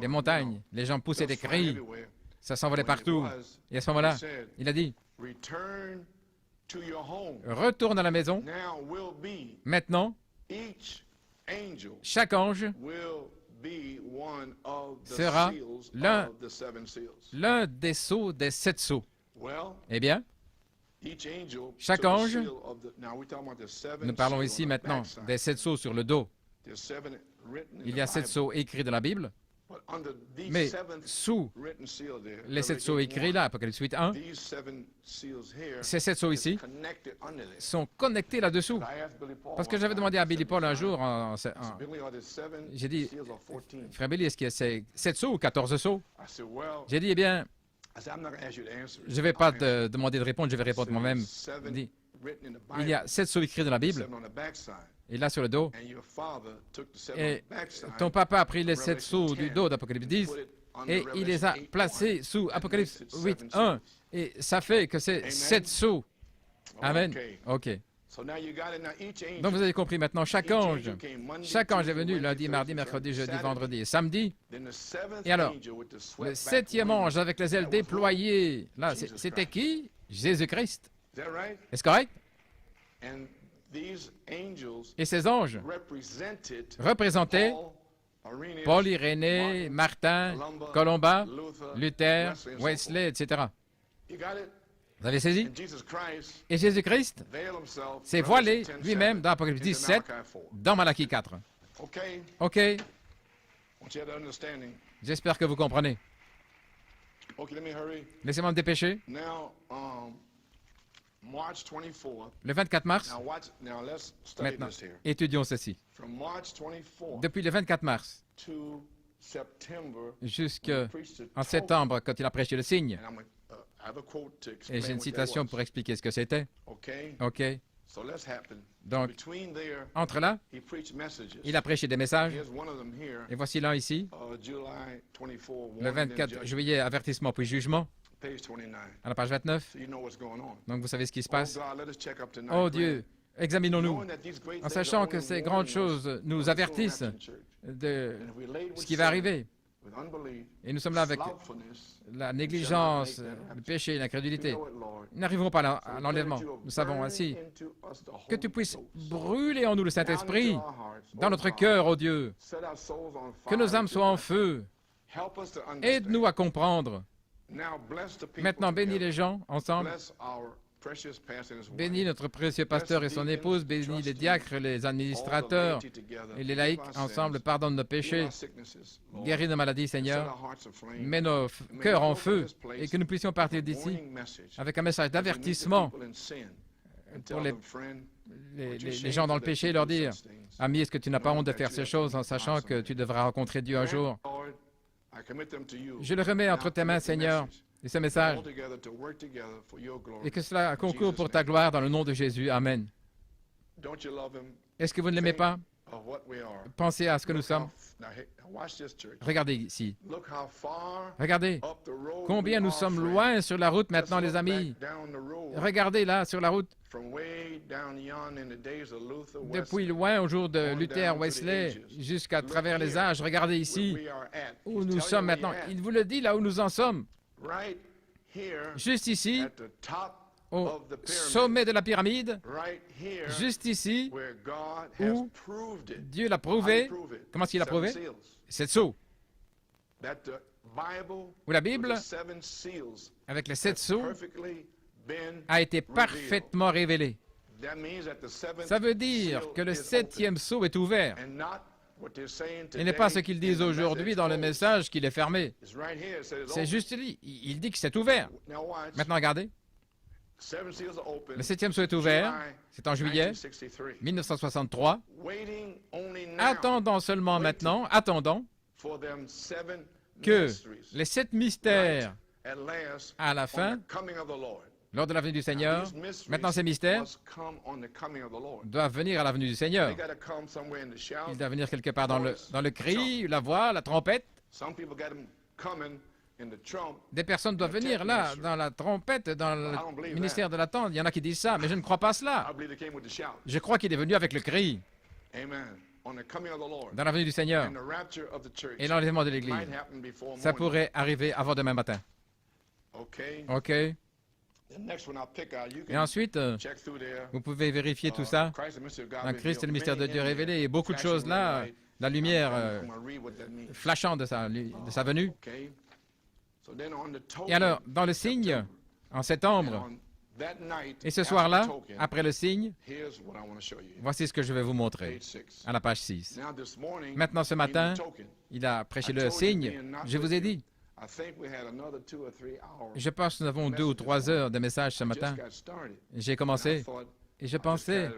montagnes. Les gens poussaient des cris. Ça s'envolait partout. Et à ce moment-là, il a dit, retourne à la maison. Maintenant, chaque ange sera l'un des sceaux des 7 sceaux. Eh bien, chaque ange, nous parlons ici maintenant des 7 sceaux sur le dos. Il y a 7 sceaux écrits dans la Bible, mais sous les 7 sceaux écrits là, Apocalypse 8.1, ces 7 sceaux ici sont connectés là-dessous. Parce que j'avais demandé à Billy Paul un jour, j'ai dit, frère Billy, est-ce que c'est 7 sceaux ou 14 sceaux? J'ai dit, eh bien, je ne vais pas te demander de répondre, je vais répondre moi-même. Il y a 7 sceaux écrits dans la Bible, et là sur le dos, et ton papa a pris les 7 sceaux du dos d'Apocalypse 10, et il les a placés sous Apocalypse 8.1, et ça fait que c'est 7 sceaux. Amen. OK. Donc vous avez compris maintenant, chaque ange est venu lundi, mardi, mercredi, jeudi, vendredi et samedi. Et alors, le 7e ange avec les ailes déployées, là, c'était qui? Jésus-Christ. Est-ce correct? Et ces anges représentaient Paul, Irénée, Martin, Colomba, Luther, Wesley, etc. Vous avez saisi? Et Jésus-Christ s'est voilé lui-même dans Apocalypse 17, dans Malachie 4. OK. J'espère que vous comprenez. Laissez-moi me dépêcher. Le 24 mars, maintenant, étudions ceci. Depuis le 24 mars jusqu'en septembre, quand il a prêché le signe, et j'ai une citation pour expliquer ce que c'était. OK. Donc, entre là, il a prêché des messages. Et voici l'un ici. Le 24 juillet, avertissement puis jugement. À la page 29. Donc, vous savez ce qui se passe. Oh Dieu, examinons-nous, en sachant que ces grandes choses nous avertissent de ce qui va arriver. Et nous sommes là avec la négligence, le péché, l'incrédulité. Nous n'arriverons pas à l'enlèvement. Nous savons ainsi que tu puisses brûler en nous le Saint-Esprit, dans notre cœur, ô Dieu, que nos âmes soient en feu. Aide-nous à comprendre. Maintenant, bénis les gens ensemble. Bénis notre précieux pasteur et son épouse, bénis les diacres, les administrateurs et les laïcs ensemble, pardonne nos péchés, guéris nos maladies, Seigneur, mets nos cœurs en feu et que nous puissions partir d'ici avec un message d'avertissement pour les gens dans le péché et leur dire, ami, est-ce que tu n'as pas honte de faire ces choses en sachant que tu devras rencontrer Dieu un jour? Je le remets entre tes mains, Seigneur, et ce message, et que cela concourt pour ta gloire dans le nom de Jésus. Amen. Est-ce que vous ne l'aimez pas? Pensez à ce que nous sommes. Regardez ici. Regardez combien nous sommes loin sur la route maintenant, les amis. Regardez là, sur la route. Depuis loin, au jour de Luther, Wesley, jusqu'à travers les âges. Regardez ici où nous sommes maintenant. Il vous le dit là où nous en sommes. Juste ici, au sommet de la pyramide, juste ici, où Dieu l'a prouvé. Comment est-ce qu'il l'a prouvé? C'est sceaux. Où la Bible, avec les 7 sceaux, a été parfaitement révélée. Ça veut dire que le 7e sceau est ouvert. Il n'est pas ce qu'ils disent aujourd'hui dans le message qu'il est fermé. C'est juste lui. Il dit que c'est ouvert. Maintenant, regardez. Le 7e sceau est ouvert. C'est en juillet 1963. Attendons seulement maintenant, attendons que les 7 mystères à la fin, lors de la venue du Seigneur, maintenant ces mystères doivent venir à la venue du Seigneur. Ils doivent venir quelque part dans le cri, la voix, la trompette. Des personnes doivent venir là, dans la trompette, dans le ministère de l'attente. Il y en a qui disent ça, mais je ne crois pas cela. Je crois qu'il est venu avec le cri. Dans la venue du Seigneur et l'enlèvement de l'Église. Ça pourrait arriver avant demain matin. OK. Et ensuite, vous pouvez vérifier tout ça. Dans Christ et le mystère de Dieu révélé. Et beaucoup de choses là, la lumière flashant de sa venue. Et alors, dans le signe, en septembre, et ce soir-là, après le signe, voici ce que je vais vous montrer à la page 6. Maintenant, ce matin, il a prêché le signe. Je vous ai dit, je pense que nous avons 2 ou 3 heures de message ce matin. J'ai commencé et je pensais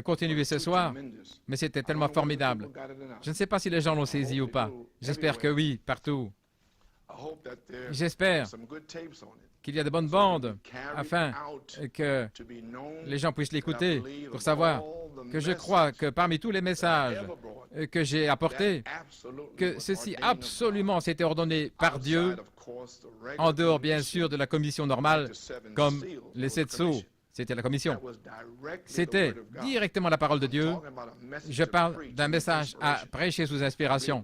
continuer ce soir, mais c'était tellement formidable. Je ne sais pas si les gens l'ont saisi ou pas. J'espère que oui, partout. J'espère qu'il y a de bonnes bandes afin que les gens puissent l'écouter pour savoir que je crois que parmi tous les messages que j'ai apportés, que ceci absolument s'était ordonné par Dieu, en dehors bien sûr de la commission normale, comme les 7 sceaux. C'était la commission. C'était directement la parole de Dieu. Je parle d'un message à prêcher sous inspiration.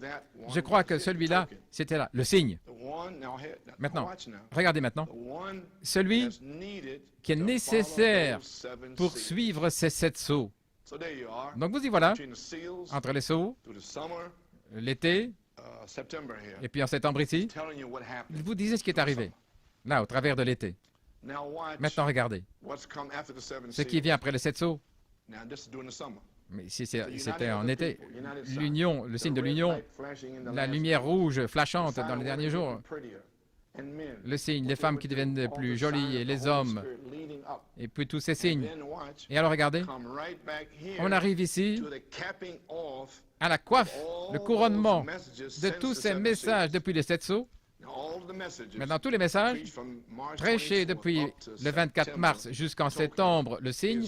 Je crois que celui-là, c'était là, le signe. Maintenant, regardez maintenant. Celui qui est nécessaire pour suivre ces 7 sceaux. Donc vous y voilà, entre les sceaux, l'été, et puis en septembre ici, il vous disait ce qui est arrivé, là, au travers de l'été. Maintenant, regardez. Ce qui vient après les 7 sceaux. Mais si c'était en été, l'union, le signe de l'union, la lumière rouge flashante dans les derniers jours, le signe, les femmes qui deviennent plus jolies et les hommes, et puis tous ces signes. Et alors, regardez, on arrive ici à la coiffe, le couronnement de tous ces messages depuis les 7 sceaux. Maintenant, tous les messages prêchés depuis le 24 mars jusqu'en septembre, le signe,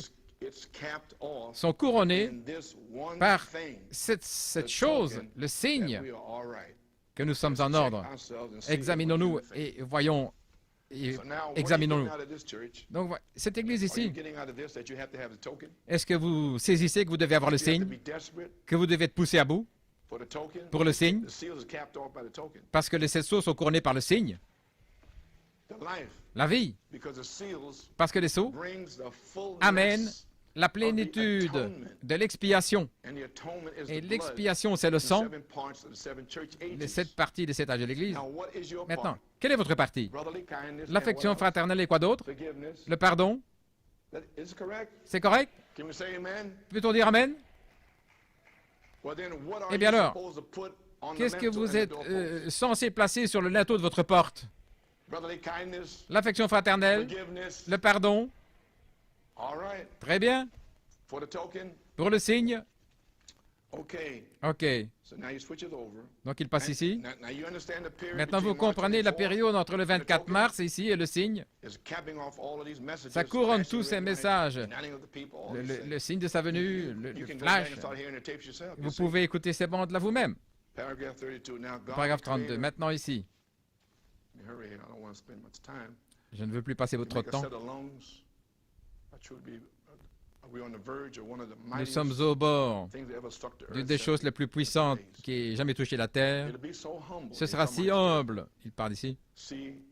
sont couronnés par cette chose, le signe, que nous sommes en ordre. Examinons-nous et voyons, et examinons-nous. Donc, cette église ici, est-ce que vous saisissez que vous devez avoir le signe, que vous devez être poussé à bout? pour le signe, parce que les 7 sceaux sont couronnés par le signe. La vie, parce que les sceaux amènent la plénitude de l'expiation. Et l'expiation, c'est le sang, les 7 parties des 7 âges de l'Église. Maintenant, quelle est votre partie? L'affection fraternelle et quoi d'autre? Le pardon? C'est correct? Peut-on dire Amen? Eh bien alors, qu'est-ce que vous êtes censé placer sur le linteau de votre porte? L'affection fraternelle, le pardon. Très bien. Pour le signe. OK. Donc il passe ici. Maintenant vous comprenez la période entre le 24 mars ici et le signe. Ça couronne tous ces messages. Le signe de sa venue, le flash. Vous pouvez écouter ces bandes là vous-même. Paragraphe 32. Maintenant ici. Je ne veux plus passer trop de temps. Nous sommes au bord d'une des choses les plus puissantes qui ait jamais touché la terre. Ce sera si humble. Il parle ici.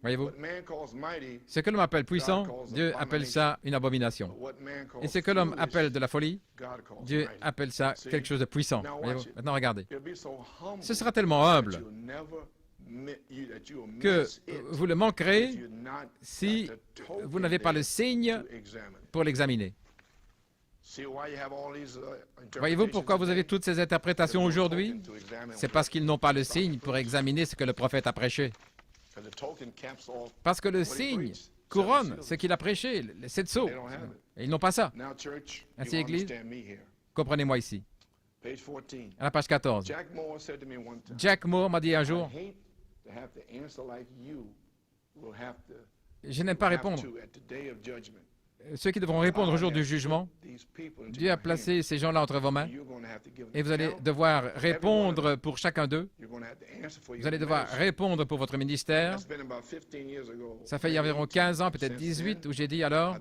Voyez-vous? Ce que l'homme appelle puissant, Dieu appelle ça une abomination. Et ce que l'homme appelle de la folie, Dieu appelle ça quelque chose de puissant. Voyez-vous? Maintenant, regardez. Ce sera tellement humble que vous le manquerez si vous n'avez pas le signe pour l'examiner. Voyez-vous pourquoi vous avez toutes ces interprétations aujourd'hui? C'est parce qu'ils n'ont pas le signe pour examiner ce que le prophète a prêché. Parce que le signe couronne ce qu'il a prêché, les 7 sceaux. Et ils n'ont pas ça. Ainsi, Église, comprenez-moi ici. À la page 14. Jack Moore m'a dit un jour, je n'aime pas répondre. Ceux qui devront répondre au jour du jugement, Dieu a placé ces gens-là entre vos mains et vous allez devoir répondre pour chacun d'eux. Vous allez devoir répondre pour votre ministère. Ça fait il y a environ 15 ans, peut-être 18, où j'ai dit alors,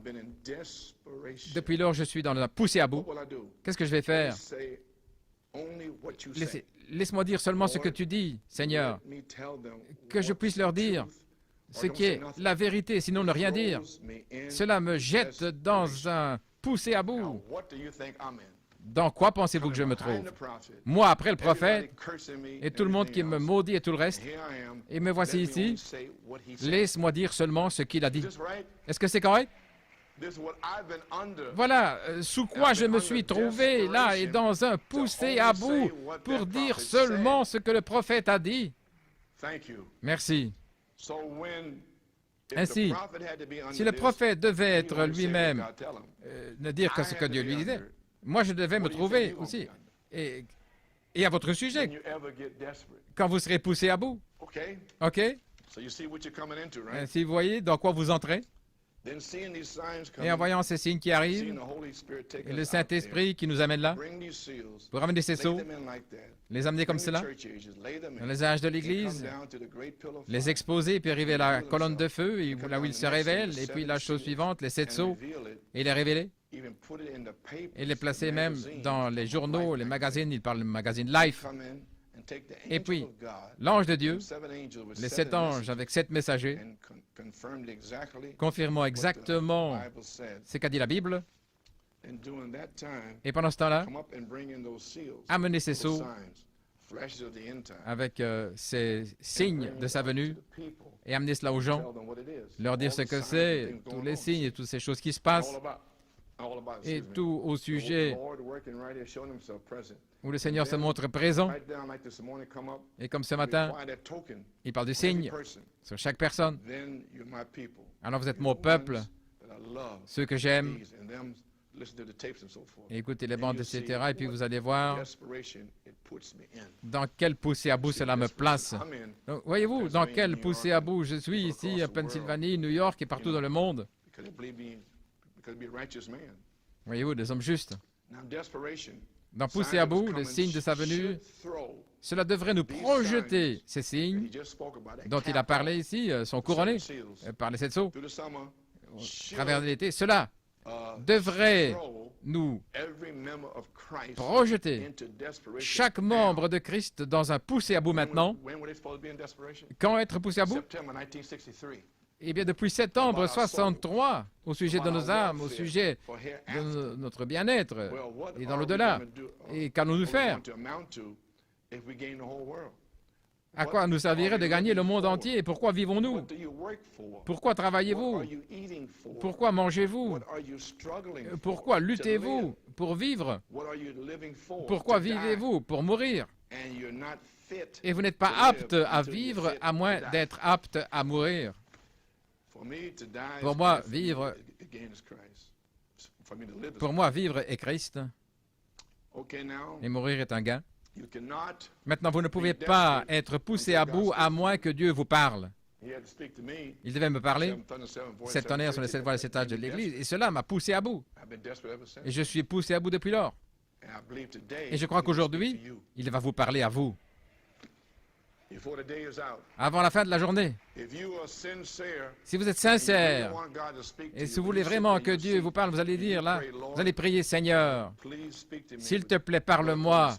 depuis lors, je suis dans la poussée à bout. Qu'est-ce que je vais faire? Laisse-moi dire seulement ce que tu dis, Seigneur, que je puisse leur dire ce qui est la vérité, sinon ne rien dire. Cela me jette dans un poussé à bout. Dans quoi pensez-vous que je me trouve? Moi, après le prophète, et tout le monde qui me maudit et tout le reste, et me voici ici, laisse-moi dire seulement ce qu'il a dit. Est-ce que c'est correct? Voilà sous quoi je me suis trouvé, là, et dans un poussé à bout, pour dire seulement ce que le prophète a dit. Merci. Ainsi, si le prophète devait être lui-même, ne dire que ce que Dieu lui disait, moi je devais me trouver aussi. Et à votre sujet, quand vous serez poussé à bout. OK? Ainsi, vous voyez dans quoi vous entrez? Et en voyant ces signes qui arrivent, et le Saint-Esprit qui nous amène là, pour ramener ces sceaux, les amener comme cela, dans les âges de l'Église, les exposer, puis arriver à la colonne de feu, et là où il se révèle, et puis la chose suivante, les 7 sceaux, et les révéler, et les placer même dans les journaux, les magazines, il parle du magazine Life. Et puis, l'ange de Dieu, les 7 anges avec 7 messagers, confirmant exactement ce qu'a dit la Bible, et pendant ce temps-là, amener ces sceaux avec ces signes de sa venue et amener cela aux gens, leur dire ce que c'est, tous les signes et toutes ces choses qui se passent, et tout au sujet où le Seigneur se montre présent. Et comme ce matin, il parle du signe sur chaque personne. Alors vous êtes mon peuple, ceux que j'aime. Et écoutez les bandes, etc. Et puis vous allez voir dans quelle poussée à bout cela me place. Donc, voyez-vous, dans quelle poussée à bout je suis ici à Pennsylvanie, New York et partout dans le monde. Voyez-vous, des hommes justes. Dans pousser à bout, le signe de sa venue, cela devrait nous projeter ces signes dont il a parlé ici, sont couronnés par les 7 sceaux. Au travers de l'été, cela devrait nous projeter chaque membre de Christ dans un poussé à bout maintenant. Quand être poussé à bout? Eh bien, depuis septembre 63, au sujet de nos âmes, au sujet de notre bien-être et dans l'au-delà. Et qu'allons-nous faire? À quoi nous servirait de gagner le monde entier? Et pourquoi vivons-nous? Pourquoi travaillez-vous? Pourquoi mangez-vous? Pourquoi luttez-vous pour vivre? Pourquoi vivez-vous pour mourir? Et vous n'êtes pas apte à vivre à moins d'être apte à mourir. Pour moi, vivre est Christ. Et mourir est un gain. Maintenant, vous ne pouvez pas être poussé à bout à moins que Dieu vous parle. Il devait me parler. 7 tonnerres sont les 7 voies et 7 âges de l'Église. Et cela m'a poussé à bout. Et je suis poussé à bout depuis lors. Et je crois qu'aujourd'hui, il va vous parler à vous. Avant la fin de la journée. Si vous êtes sincère et si vous voulez vraiment que Dieu vous parle, vous allez dire là, vous allez prier, Seigneur, s'il te plaît, parle-moi.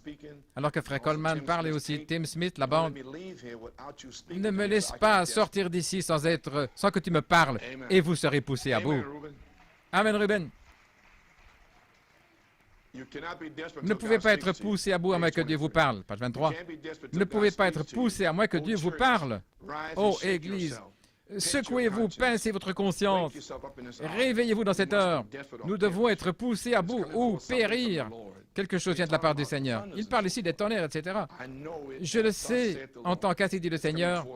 Alors que Frère Coleman parle et aussi Tim Smith, la bande, ne me laisse pas sortir d'ici sans que tu me parles et vous serez poussé à bout. Amen, Ruben. Vous ne pouvez pas être poussé à bout à moins que Dieu vous parle. Page 23. Vous ne pouvez pas être poussé à moins que Dieu vous parle. Ô Église, secouez-vous, pincez votre conscience. Réveillez-vous dans cette heure. Nous devons être poussés à bout ou périr. Quelque chose vient de la part du Seigneur. Il parle ici des tonnerres, etc. Je le sais, en tant qu'ainsi dit le Seigneur,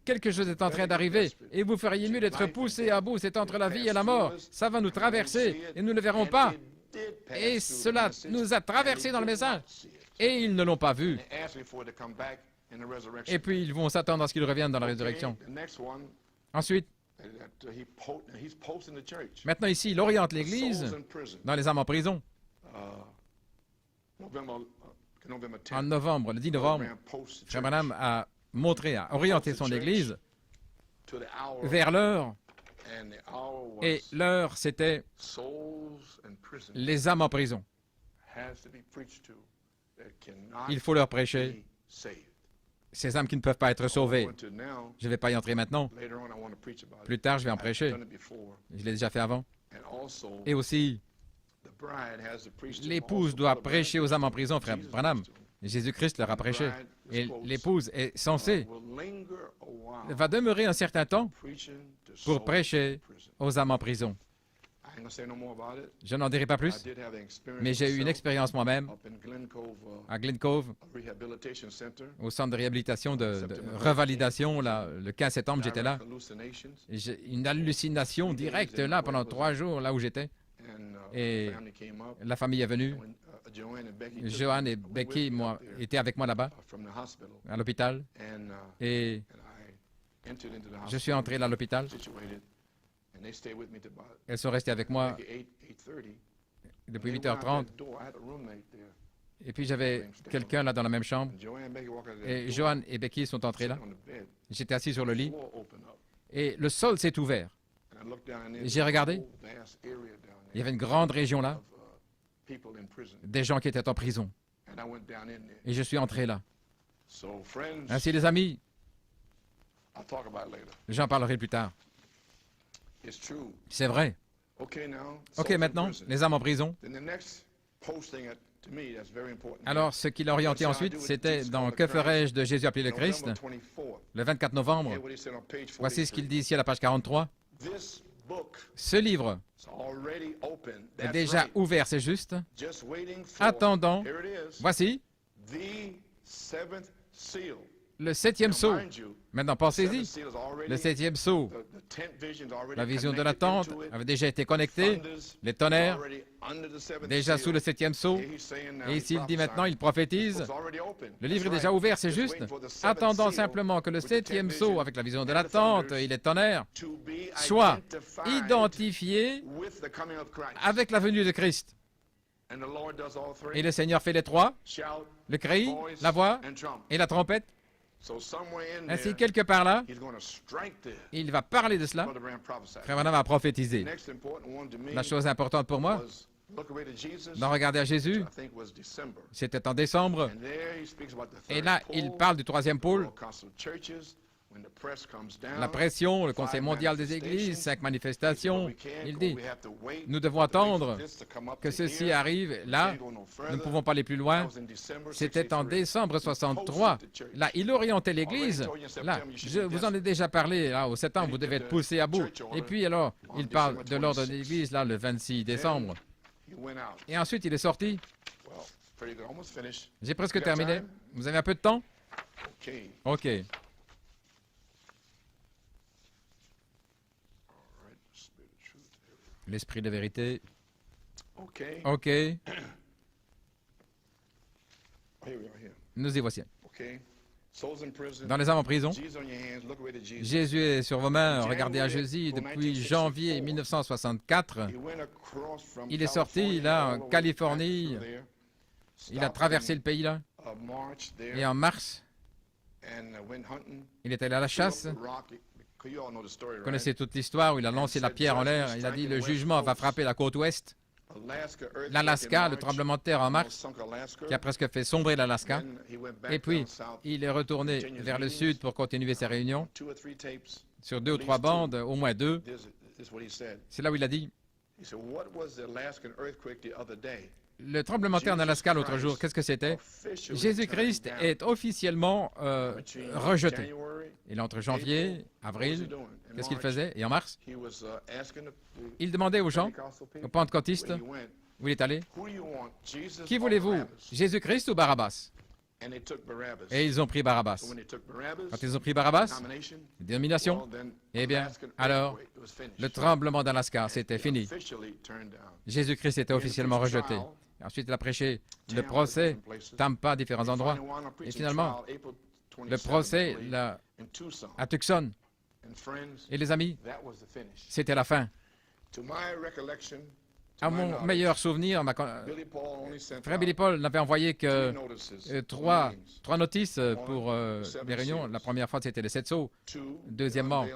quelque chose est en train d'arriver et vous feriez mieux d'être poussé à bout. C'est entre la vie et la mort. Ça va nous traverser et nous ne le verrons pas. Et cela nous a traversés dans le message. Et ils ne l'ont pas vu. Et puis ils vont s'attendre à ce qu'ils reviennent dans la résurrection. Ensuite, maintenant ici, il oriente l'Église dans les âmes en prison. En novembre, le 10 novembre, Frère Branham a orienté son Église vers l'heure. Et l'heure, c'était les âmes en prison. Il faut leur prêcher ces âmes qui ne peuvent pas être sauvées. Je ne vais pas y entrer maintenant. Plus tard, je vais en prêcher. Je l'ai déjà fait avant. Et aussi, l'épouse doit prêcher aux âmes en prison, Frère Branham. Jésus-Christ leur a prêché. Et l'épouse est censée, va demeurer un certain temps pour prêcher aux âmes en prison. Je n'en dirai pas plus, mais j'ai eu une expérience moi-même à Glen Cove, au centre de réhabilitation, de revalidation. Là, le 15 septembre, j'étais là. Et j'ai une hallucination directe là pendant 3 jours, là où j'étais. Et la famille est venue. Joanne et Becky étaient avec moi là-bas, à l'hôpital. Et je suis entré à l'hôpital. Elles sont restées avec moi depuis 8h30. Et puis j'avais quelqu'un là dans la même chambre. Et Joanne et Becky sont entrés là. J'étais assis sur le lit. Et le sol s'est ouvert. J'ai regardé. Il y avait une grande région là. Des gens qui étaient en prison. Et je suis entré là. Ainsi, les amis, j'en parlerai plus tard. C'est vrai. OK, maintenant, les âmes en prison. Alors, ce qu'il a orienté ensuite, c'était dans « Que ferais-je de Jésus appelé le Christ ?» le 24 novembre. Voici ce qu'il dit ici à la page 43. Ce livre est déjà ouvert, c'est juste. Attendant, voici le 7e sceau. Maintenant, pensez-y. Le 7e sceau, la vision de la tente avait déjà été connectée. Les tonnerres, déjà sous le 7e sceau. Et ici, il dit maintenant, il prophétise. Le livre est déjà ouvert, c'est juste. Attendant simplement que le 7e sceau, avec la vision de la tente et les tonnerres, soit identifié avec la venue de Christ. Et le Seigneur fait les 3, le cri, la voix et la trompette. Ainsi, quelque part là, il va parler de cela. Frère Branham a prophétisé. La chose importante pour moi, Non, regardez à Jésus, c'était en décembre, et là, il parle du troisième pôle, la pression, le Conseil mondial des églises, 5 manifestations. Il dit, nous devons attendre que ceci arrive là, nous ne pouvons pas aller plus loin. C'était en décembre 63. Là, il orientait l'Église. Là, je vous en ai déjà parlé, là, au 7 ans, vous devez être poussé à bout. Et puis alors, il parle de l'ordre de l'Église, là, le 26 décembre. Et ensuite, il est sorti. J'ai presque terminé. Vous avez un peu de temps? OK. L'esprit de vérité. OK. Nous y voici. Dans les âmes en prison. Jésus est sur vos mains. Regardez à Jésus depuis janvier 1964. Il est sorti là en Californie. Il a traversé le pays là. Et en mars, il est allé à la chasse. Vous connaissez toute l'histoire où il a lancé la pierre en l'air. Il a dit le jugement va frapper la côte ouest. L'Alaska, le tremblement de terre en mars, qui a presque fait sombrer l'Alaska. Et puis, il est retourné vers le sud pour continuer ses réunions. Sur 2 ou 3 bandes, au moins 2. C'est là où il a dit le tremblement de terre en Alaska l'autre jour, qu'est-ce que c'était? Jésus-Christ est officiellement rejeté. Il est entre janvier, avril, qu'est-ce qu'il faisait? Et en mars, il demandait aux gens, aux pentecôtistes, où il est allé, qui voulez-vous, Jésus-Christ ou Barabbas? Et ils ont pris Barabbas. Quand ils ont pris Barabbas, dénomination, eh bien, alors, le tremblement d'Alaska, c'était fini. Jésus-Christ était officiellement rejeté. Ensuite, il a prêché le procès, Tampa, différents endroits. Et finalement, le procès là, à Tucson. Et les amis, c'était la fin. À mon meilleur souvenir, frère Billy Paul n'avait envoyé que trois notices pour les réunions. La première fois, c'était les 7 sceaux. Deuxièmement,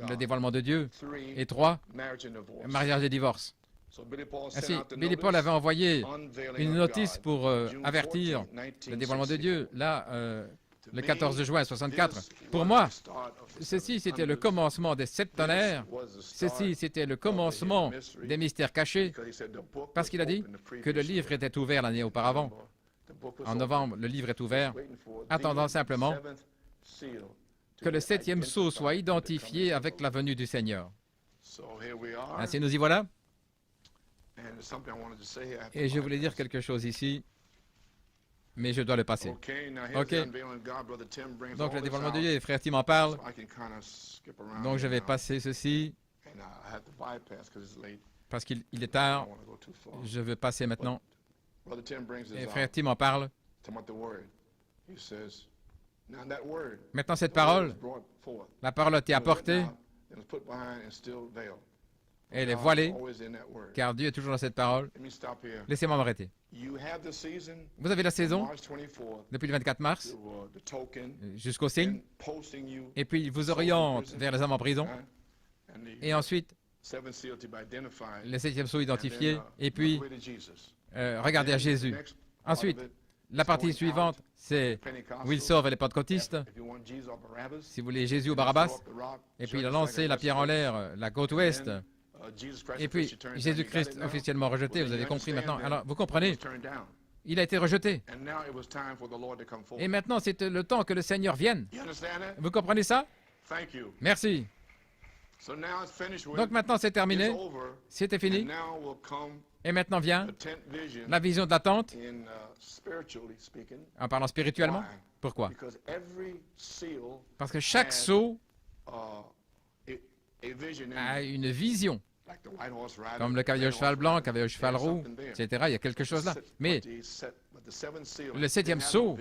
le dévoilement de Dieu. Et 3, mariage et divorce. Ainsi, Billy Paul avait envoyé une notice pour avertir le dévoilement de Dieu, là, le 14 juin 64. Pour moi, ceci, c'était le commencement des 7 tonnerres. Ceci, c'était le commencement des mystères cachés, parce qu'il a dit que le livre était ouvert l'année auparavant. En novembre, le livre est ouvert, attendant simplement que le 7e sceau soit identifié avec la venue du Seigneur. Ainsi, nous y voilà. Et je voulais dire quelque chose ici, mais je dois le passer. OK. Donc, le dévoilement de Dieu, frère Tim en parle. Donc, je vais passer ceci, parce qu'il est tard. Je veux passer maintenant. Et frère Tim en parle. Maintenant, cette parole, la parole a été apportée. Elle est voilée, car Dieu est toujours dans cette parole. Laissez-moi m'arrêter. Vous avez la saison, depuis le 24 mars, jusqu'au signe, et puis il vous oriente vers les âmes en prison, et ensuite, le 7e sceau identifié, et puis, regardez à Jésus. Ensuite, la partie suivante, c'est où il sauve les pentecôtistes. Si vous voulez Jésus ou Barabbas, et puis il a lancé la pierre en l'air, la côte ouest. Et puis, Jésus-Christ officiellement rejeté, vous avez compris maintenant. Alors, vous comprenez, il a été rejeté. Et maintenant, c'est le temps que le Seigneur vienne. Vous comprenez ça? Merci. Donc maintenant, c'est terminé. C'était fini. Et maintenant vient la vision de la tente, en parlant spirituellement. Pourquoi? Parce que chaque sceau a une vision. Comme le cavalier au cheval blanc, le cavalier au cheval roux, etc. Il y a quelque chose là. Mais le 7e sceau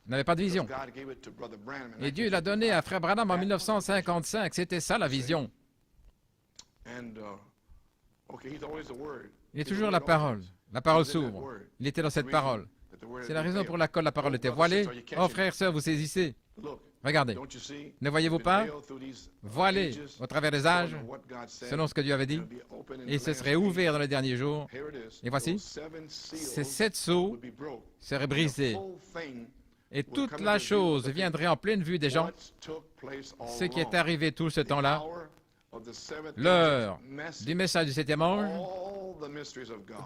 n'avait pas de vision. Et Dieu l'a donné à frère Branham en 1955. C'était ça la vision. Il est toujours la parole s'ouvre. Il était dans cette parole. C'est la raison pour laquelle la parole était voilée. Oh frère, sœur, vous saisissez. Regardez, ne voyez-vous pas? Voilé au travers des âges, selon ce que Dieu avait dit, et ce serait ouvert dans les derniers jours. Et voici, ces 7 sceaux seraient brisés, et toute la chose viendrait en pleine vue des gens. Ce qui est arrivé tout ce temps-là, l'heure du message du 7e ange,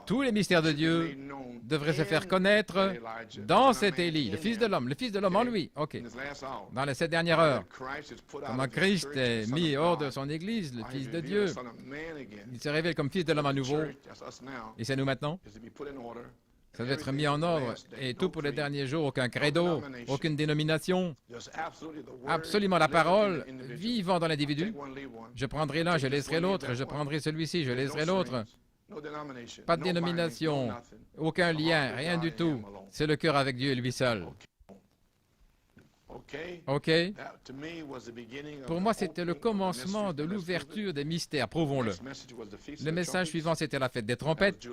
tous les mystères de Dieu devraient se faire connaître dans cet Élie, le Fils de l'homme en lui. OK. Dans les 7 dernières heures, comment Christ est mis hors de son Église, le Fils de Dieu, il se révèle comme Fils de l'homme à nouveau, et c'est nous maintenant. Ça doit être mis en ordre, et tout pour les derniers jours, aucun credo, aucune dénomination, absolument la parole, vivant dans l'individu. Je prendrai l'un, je laisserai l'autre, je prendrai celui-ci, je laisserai l'autre. Pas de dénomination, aucun lien, rien du tout. C'est le cœur avec Dieu lui seul. OK? Pour moi, c'était le commencement de l'ouverture des mystères, prouvons-le. Le message suivant, c'était la fête des trompettes.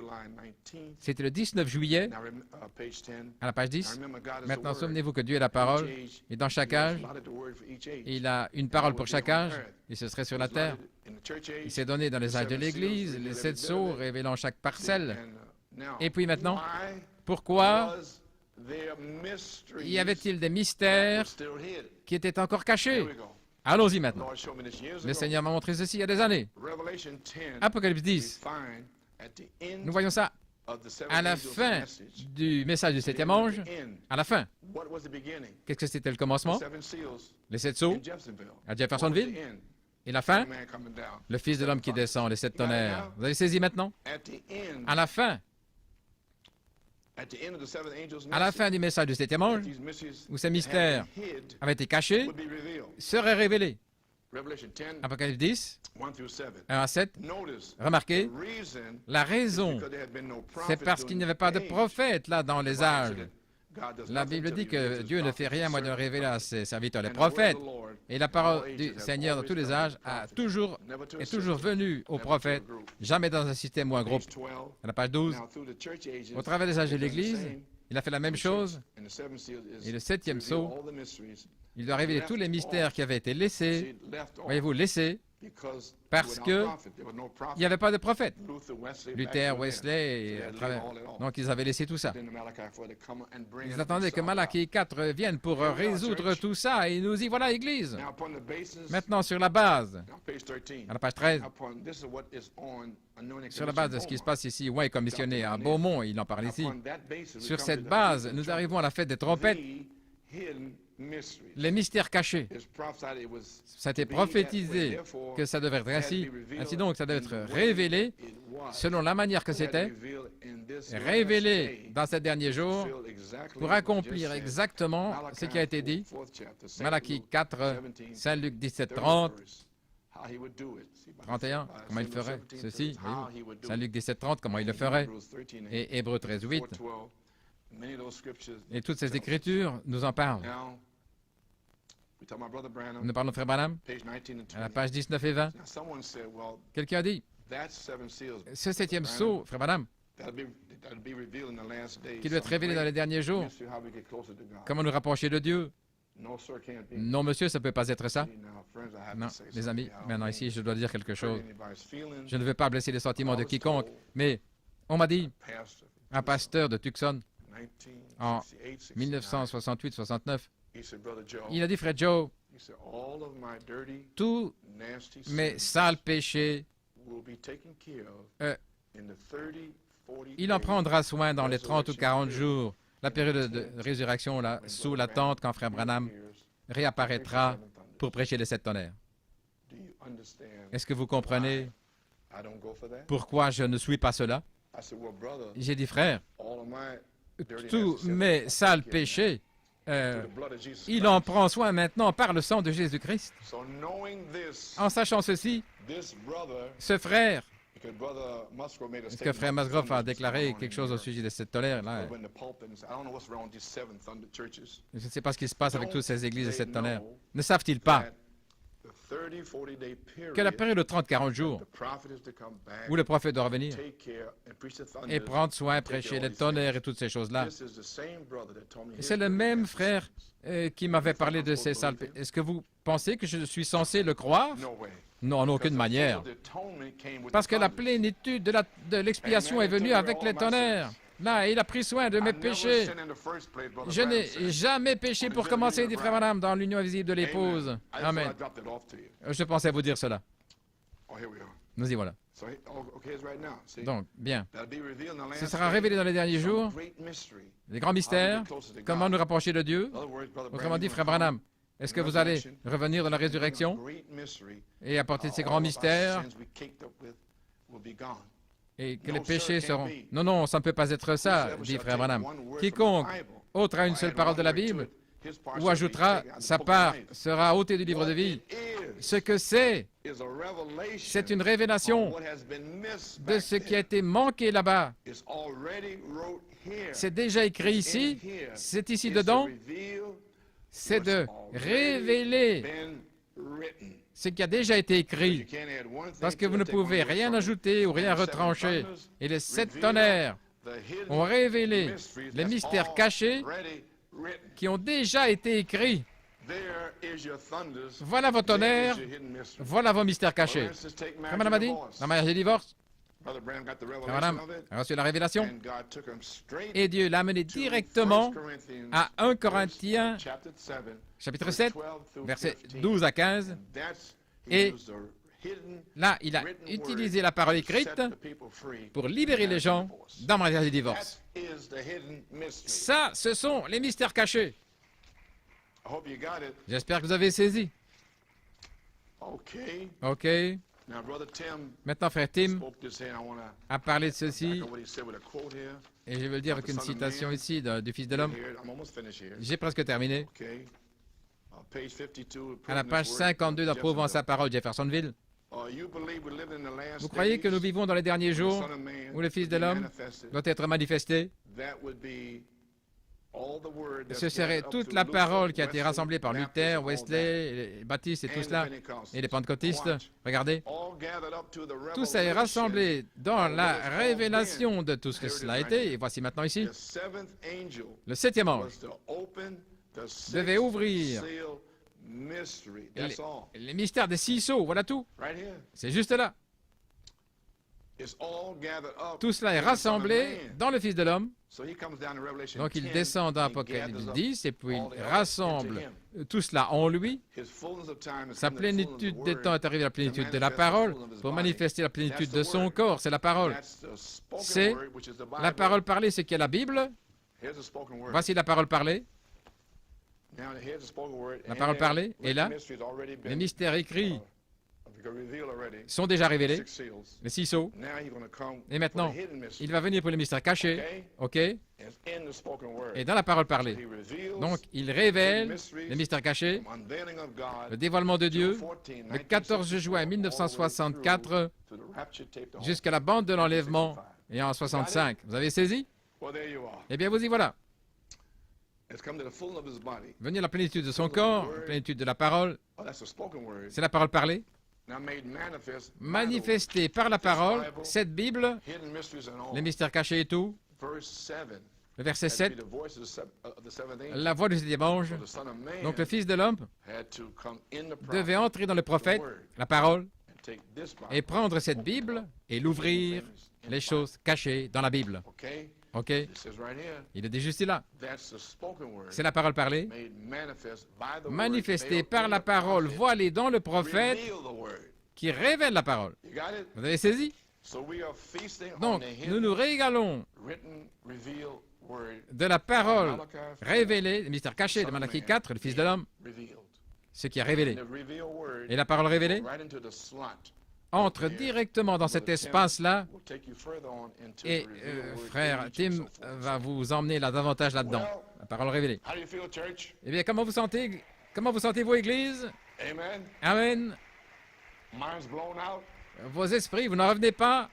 C'était le 19 juillet, à la page 10. Maintenant, souvenez-vous que Dieu est la parole, et dans chaque âge, il a une parole pour chaque âge, et ce serait sur la terre. Il s'est donné dans les âges de l'Église, les 7 sceaux révélant chaque parcelle. Et puis maintenant, pourquoi y avait-il des mystères qui étaient encore cachés? Allons-y maintenant. Le Seigneur m'a montré ceci il y a des années. Apocalypse 10. Nous voyons ça à la fin du message du 7e ange. À la fin. Qu'est-ce que c'était le commencement? Les 7 sceaux à Jeffersonville. Et la fin? Le Fils de l'homme qui descend, les 7 tonnerres. Vous avez saisi maintenant? À la fin. À la fin du message du 7e ange, où ces mystères avaient été cachés, seraient révélés. Apocalypse 10, 1 à 7. Remarquez, la raison, c'est parce qu'il n'y avait pas de prophète là dans les âges. La Bible dit que Dieu ne fait rien, moi, de révéler à ses serviteurs les prophètes. Et la parole du Seigneur dans tous les âges est toujours venue aux prophètes, jamais dans un système ou un groupe. À la page 12, au travers des âges de l'Église, il a fait la même chose. Et le 7e sceau, il doit révéler tous les mystères qui avaient été laissés, voyez-vous, laissés, parce qu'il n'y avait pas de prophète. Luther, Wesley, donc ils avaient laissé tout ça. Ils attendaient que Malachie 4 vienne pour résoudre tout ça, et nous y voilà, Église. Maintenant, sur la base, à la page 13, sur la base de ce qui se passe ici, Ouin est commissionné à Beaumont, il en parle ici. Sur cette base, nous arrivons à la fête des trompettes. Les mystères cachés. Ça a été prophétisé que ça devrait être ainsi. Ainsi donc, ça devait être révélé selon la manière que c'était, révélé dans ces derniers jours pour accomplir exactement ce qui a été dit. Malachie 4, Saint Luc 17, 30, 31, comment il ferait ceci. Saint Luc 17, 30, comment il le ferait. Et Hébreux 13, 8. Et toutes ces écritures nous en parlent. Nous parlons de Frère Branham, à la page 19 et 20. Quelqu'un a dit, ce 7e sceau, Frère Branham, qui doit être révélé dans les derniers jours, comment nous rapprocher de Dieu? Non, monsieur, ça ne peut pas être ça. Non, les amis, maintenant ici, je dois dire quelque chose. Je ne veux pas blesser les sentiments de quiconque, mais on m'a dit, un pasteur de Tucson, en 1968-69, il a dit, Frère Joe, tous mes sales péchés, il en prendra soin dans les 30 ou 40 jours, la période de résurrection, là, sous la tente, quand Frère Branham réapparaîtra pour prêcher les 7 tonnerres. Est-ce que vous comprenez pourquoi je ne suis pas cela? J'ai dit, frère, tous mes sales péchés, il en prend soin maintenant par le sang de Jésus-Christ. En sachant ceci, ce frère, est-ce que Frère Musgrove a déclaré quelque chose au sujet de cette tonnerre là? Je ne sais pas ce qui se passe avec toutes ces églises de cette tonnerre. Ne savent-ils pas que la période de 30-40 jours où le prophète doit revenir et prendre soin, prêcher le tonnerre et toutes ces choses-là. C'est le même frère qui m'avait parlé de ces salpes. Est-ce que vous pensez que je suis censé le croire? Non, en aucune manière. Parce que la plénitude de l'expiation est venue avec les tonnerres. Là, il a pris soin de mes péchés. Je n'ai jamais péché pour commencer, dit Frère Branham, dans l'union invisible de l'épouse. Amen. Je pensais vous dire cela. Nous y voilà. Donc, bien. Ce sera révélé dans les derniers jours, les grands mystères, comment nous rapprocher de Dieu. Autrement dit, Frère Branham, est-ce que vous allez revenir dans la résurrection et apporter ces grands mystères et que les péchés seront... Non, non, ça ne peut pas être ça, dit Frère Branham. Quiconque autre a une seule parole de la Bible ou ajoutera sa part sera ôté du livre de vie. Ce que c'est une révélation de ce qui a été manqué là-bas. C'est déjà écrit ici, c'est ici dedans. C'est de révéler ce qui a déjà été écrit, parce que vous ne pouvez rien ajouter ou rien retrancher. Et les 7 tonnerres ont révélé les mystères cachés qui ont déjà été écrits. Voilà vos tonnerres, voilà vos mystères cachés. Frère Branham a dit, dans mariage et divorce, Frère Branham a reçu la révélation, et Dieu l'a amené directement à 1 Corinthiens, chapitre 7, versets 12 à 15, et là, il a utilisé la parole écrite pour libérer les gens dans mariage et divorce. Ça, ce sont les mystères cachés. J'espère que vous avez saisi. OK. Maintenant, frère Tim a parlé de ceci, et je vais le dire avec une citation ici du Fils de l'homme. J'ai presque terminé. À la page 52 d'Approuvant sa parole, Jeffersonville. Vous croyez que nous vivons dans les derniers jours où le Fils de l'homme doit être manifesté? Ce serait toute la parole qui a été rassemblée par Luther, Wesley, les baptistes et tout cela, et les pentecôtistes. Regardez, tout ça est rassemblé dans la révélation de tout ce que cela a été. Et voici maintenant ici, le 7e ange devait ouvrir les mystères des 6 sceaux, voilà tout. C'est juste là. Tout cela est rassemblé dans le Fils de l'homme. Donc il descend dans Apocalypse 10 et puis il rassemble tout cela en lui. Sa plénitude des temps est arrivée à la plénitude de la parole pour manifester la plénitude de son corps. C'est la parole. C'est la parole parlée, c'est qui est la Bible. Voici la parole parlée. La parole parlée est là. Les mystères écrits sont déjà révélés, les 6 sceaux. Et maintenant, il va venir pour les mystères cachés, OK? Et dans la parole parlée. Donc, il révèle les mystères cachés, le dévoilement de Dieu, le 14 juin 1964, jusqu'à la bande de l'enlèvement, et en 65. Vous avez saisi? Eh bien, vous y voilà. Venir la plénitude de son corps, la plénitude de la parole, c'est la parole parlée. Manifesté par la parole, cette Bible, les mystères cachés et tout, le verset 7, la voix du 7e ange, donc le Fils de l'homme, devait entrer dans le prophète, la parole, et prendre cette Bible et l'ouvrir, les choses cachées dans la Bible. OK? Il est dit juste là. C'est la parole parlée, manifestée par la parole voilée dans le prophète qui révèle la parole. Vous avez saisi? Donc, nous nous régalons de la parole révélée, le mystère caché de Malachie 4, le Fils de l'homme, ce qui est révélé. Et la parole révélée entre directement dans cet espace-là, et frère Tim va vous emmener là davantage là-dedans. La parole révélée. Eh bien, comment vous sentez-vous, Église? Amen. Vos esprits, vous n'en revenez pas?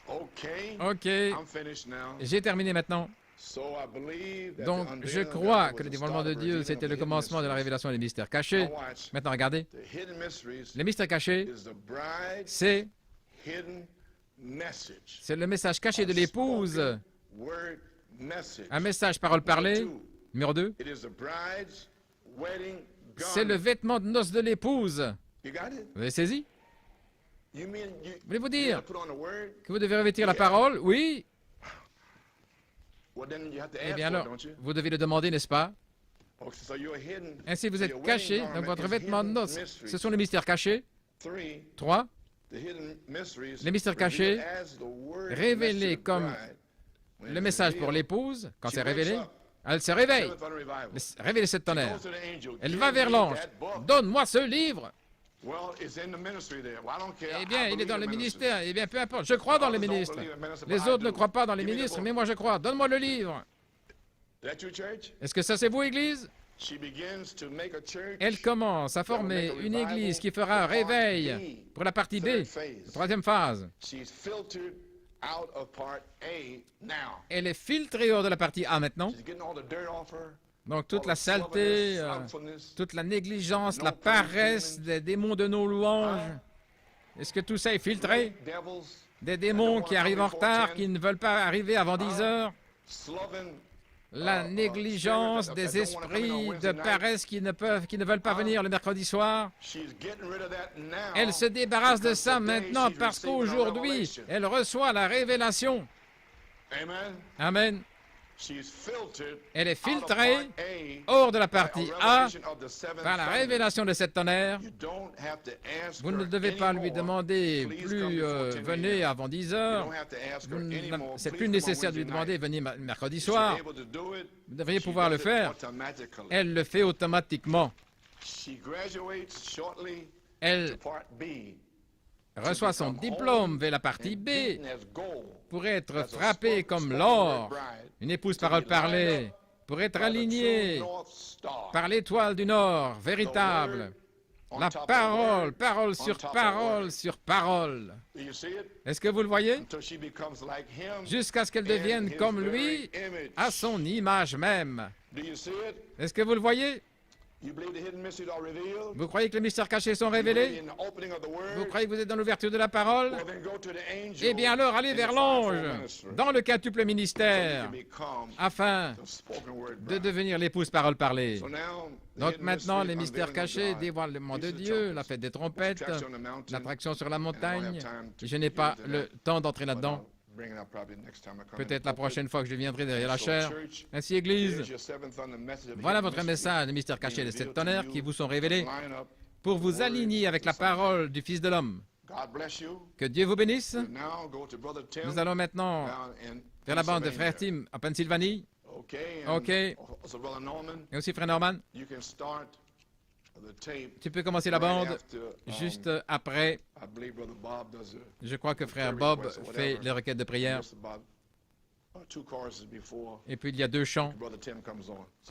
OK. J'ai terminé maintenant. Donc, je crois que le dévoilement de Dieu, c'était le commencement de la révélation des mystères cachés. Maintenant, regardez, les mystères cachés, c'est le message caché de l'épouse, un message parole parlée. Numéro 2, c'est le vêtement de noces de l'épouse. Vous avez saisi? Voulez-vous dire que vous devez revêtir la parole? Oui. Eh bien alors, vous devez le demander, n'est-ce pas? Ainsi, vous êtes caché dans votre vêtement de noces. Ce sont les mystères cachés. 3. Les mystères cachés, révélés comme le message pour l'épouse, quand c'est révélé, elle se réveille. Révélez cette tonnerre. Elle va vers l'ange. Donne-moi ce livre. Eh bien, il est dans le ministère. Eh bien, peu importe. Je crois dans les ministres. Les autres ne croient pas dans les ministres, mais moi je crois. Donne-moi le livre. Est-ce que ça c'est vous, Église? Elle commence à former une Église qui fera un réveil pour la partie B, la troisième phase. Elle est filtrée hors de la partie A maintenant. Donc toute la saleté, toute la négligence, la paresse des démons de nos louanges, est-ce que tout ça est filtré? Des démons qui arrivent en retard, qui ne veulent pas arriver avant 10 heures. La négligence des esprits de paresse qui ne veulent pas venir le mercredi soir. Elle se débarrasse de ça maintenant parce qu'aujourd'hui, elle reçoit la révélation. Amen. Elle est filtrée hors de la partie A par la révélation de cette tonnerre. Vous ne devez pas lui demander plus venez avant 10 heures. C'est plus nécessaire de lui demander venez mercredi soir. Vous devriez pouvoir le faire. Elle le fait automatiquement. Elle reçoit son diplôme vers la partie B pour être frappée comme l'or, une épouse parole parlée, pour être alignée par l'étoile du Nord, véritable. La parole, parole sur parole sur parole. Est-ce que vous le voyez? Jusqu'à ce qu'elle devienne comme lui, à son image même. Est-ce que vous le voyez? Vous croyez que les mystères cachés sont révélés? Vous croyez que vous êtes dans l'ouverture de la parole? Eh bien alors, allez vers l'ange, dans le quintuple ministère, afin de devenir l'épouse parole parlée. Donc maintenant, les mystères cachés, dévoilement de Dieu, la fête des trompettes, l'attraction sur la montagne. Je n'ai pas le temps d'entrer là-dedans. Peut-être la prochaine fois que je viendrai derrière la chair. Ainsi, Église, voilà votre message, les mystères cachés de cette tonnerre qui vous sont révélés pour vous aligner avec la parole du Fils de l'homme. Que Dieu vous bénisse. Nous allons maintenant vers la bande de Frère Tim en Pennsylvanie. OK. Et aussi Frère Norman. Tu peux commencer la bande juste après. Je crois que Frère Bob fait les requêtes de prière. Et puis il y a 2 chants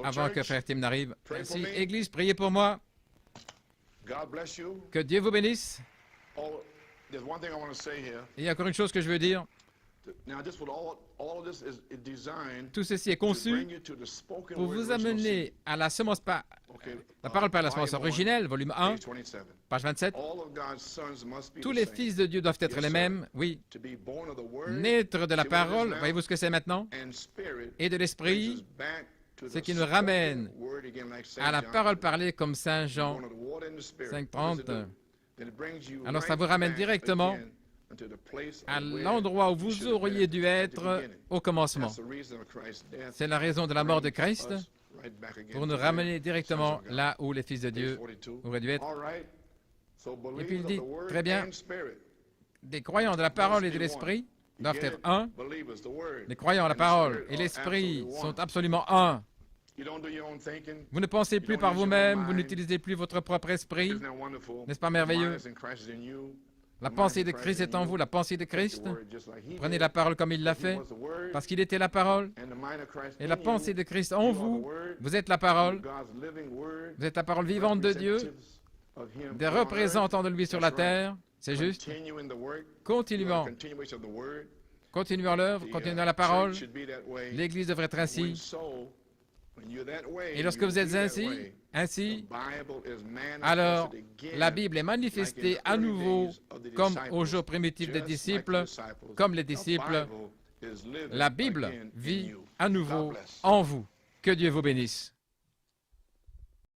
avant que Frère Tim n'arrive. Ainsi, Église, priez pour moi. Que Dieu vous bénisse. Et il y a encore une chose que je veux dire. Tout ceci est conçu pour vous amener à la semence la parole par la semence originelle, volume 1, page 27. Tous les fils de Dieu doivent être les mêmes, oui. Naître de la parole, voyez-vous ce que c'est maintenant? Et de l'esprit, ce qui nous ramène à la parole parlée comme Saint Jean 5,30. Alors ça vous ramène directement à l'endroit où vous auriez dû être au commencement. C'est la raison de la mort de Christ, pour nous ramener directement là où les fils de Dieu auraient dû être. Et puis il dit, très bien, des croyants de la parole et de l'esprit doivent être un. Les croyants à la parole et l'esprit sont absolument un. Vous ne pensez plus par vous-même, vous n'utilisez plus votre propre esprit. N'est-ce pas merveilleux? La pensée de Christ est en vous, la pensée de Christ. Prenez la parole comme il l'a fait, parce qu'il était la parole. Et la pensée de Christ en vous, vous êtes la parole. Vous êtes la parole vivante de Dieu, des représentants de lui sur la terre. C'est juste. Continuant continuez dans l'œuvre, continuez dans la parole. L'Église devrait être ainsi. Et lorsque vous êtes ainsi, alors la Bible est manifestée à nouveau comme au jour primitif des disciples, comme les disciples. La Bible vit à nouveau en vous. Que Dieu vous bénisse.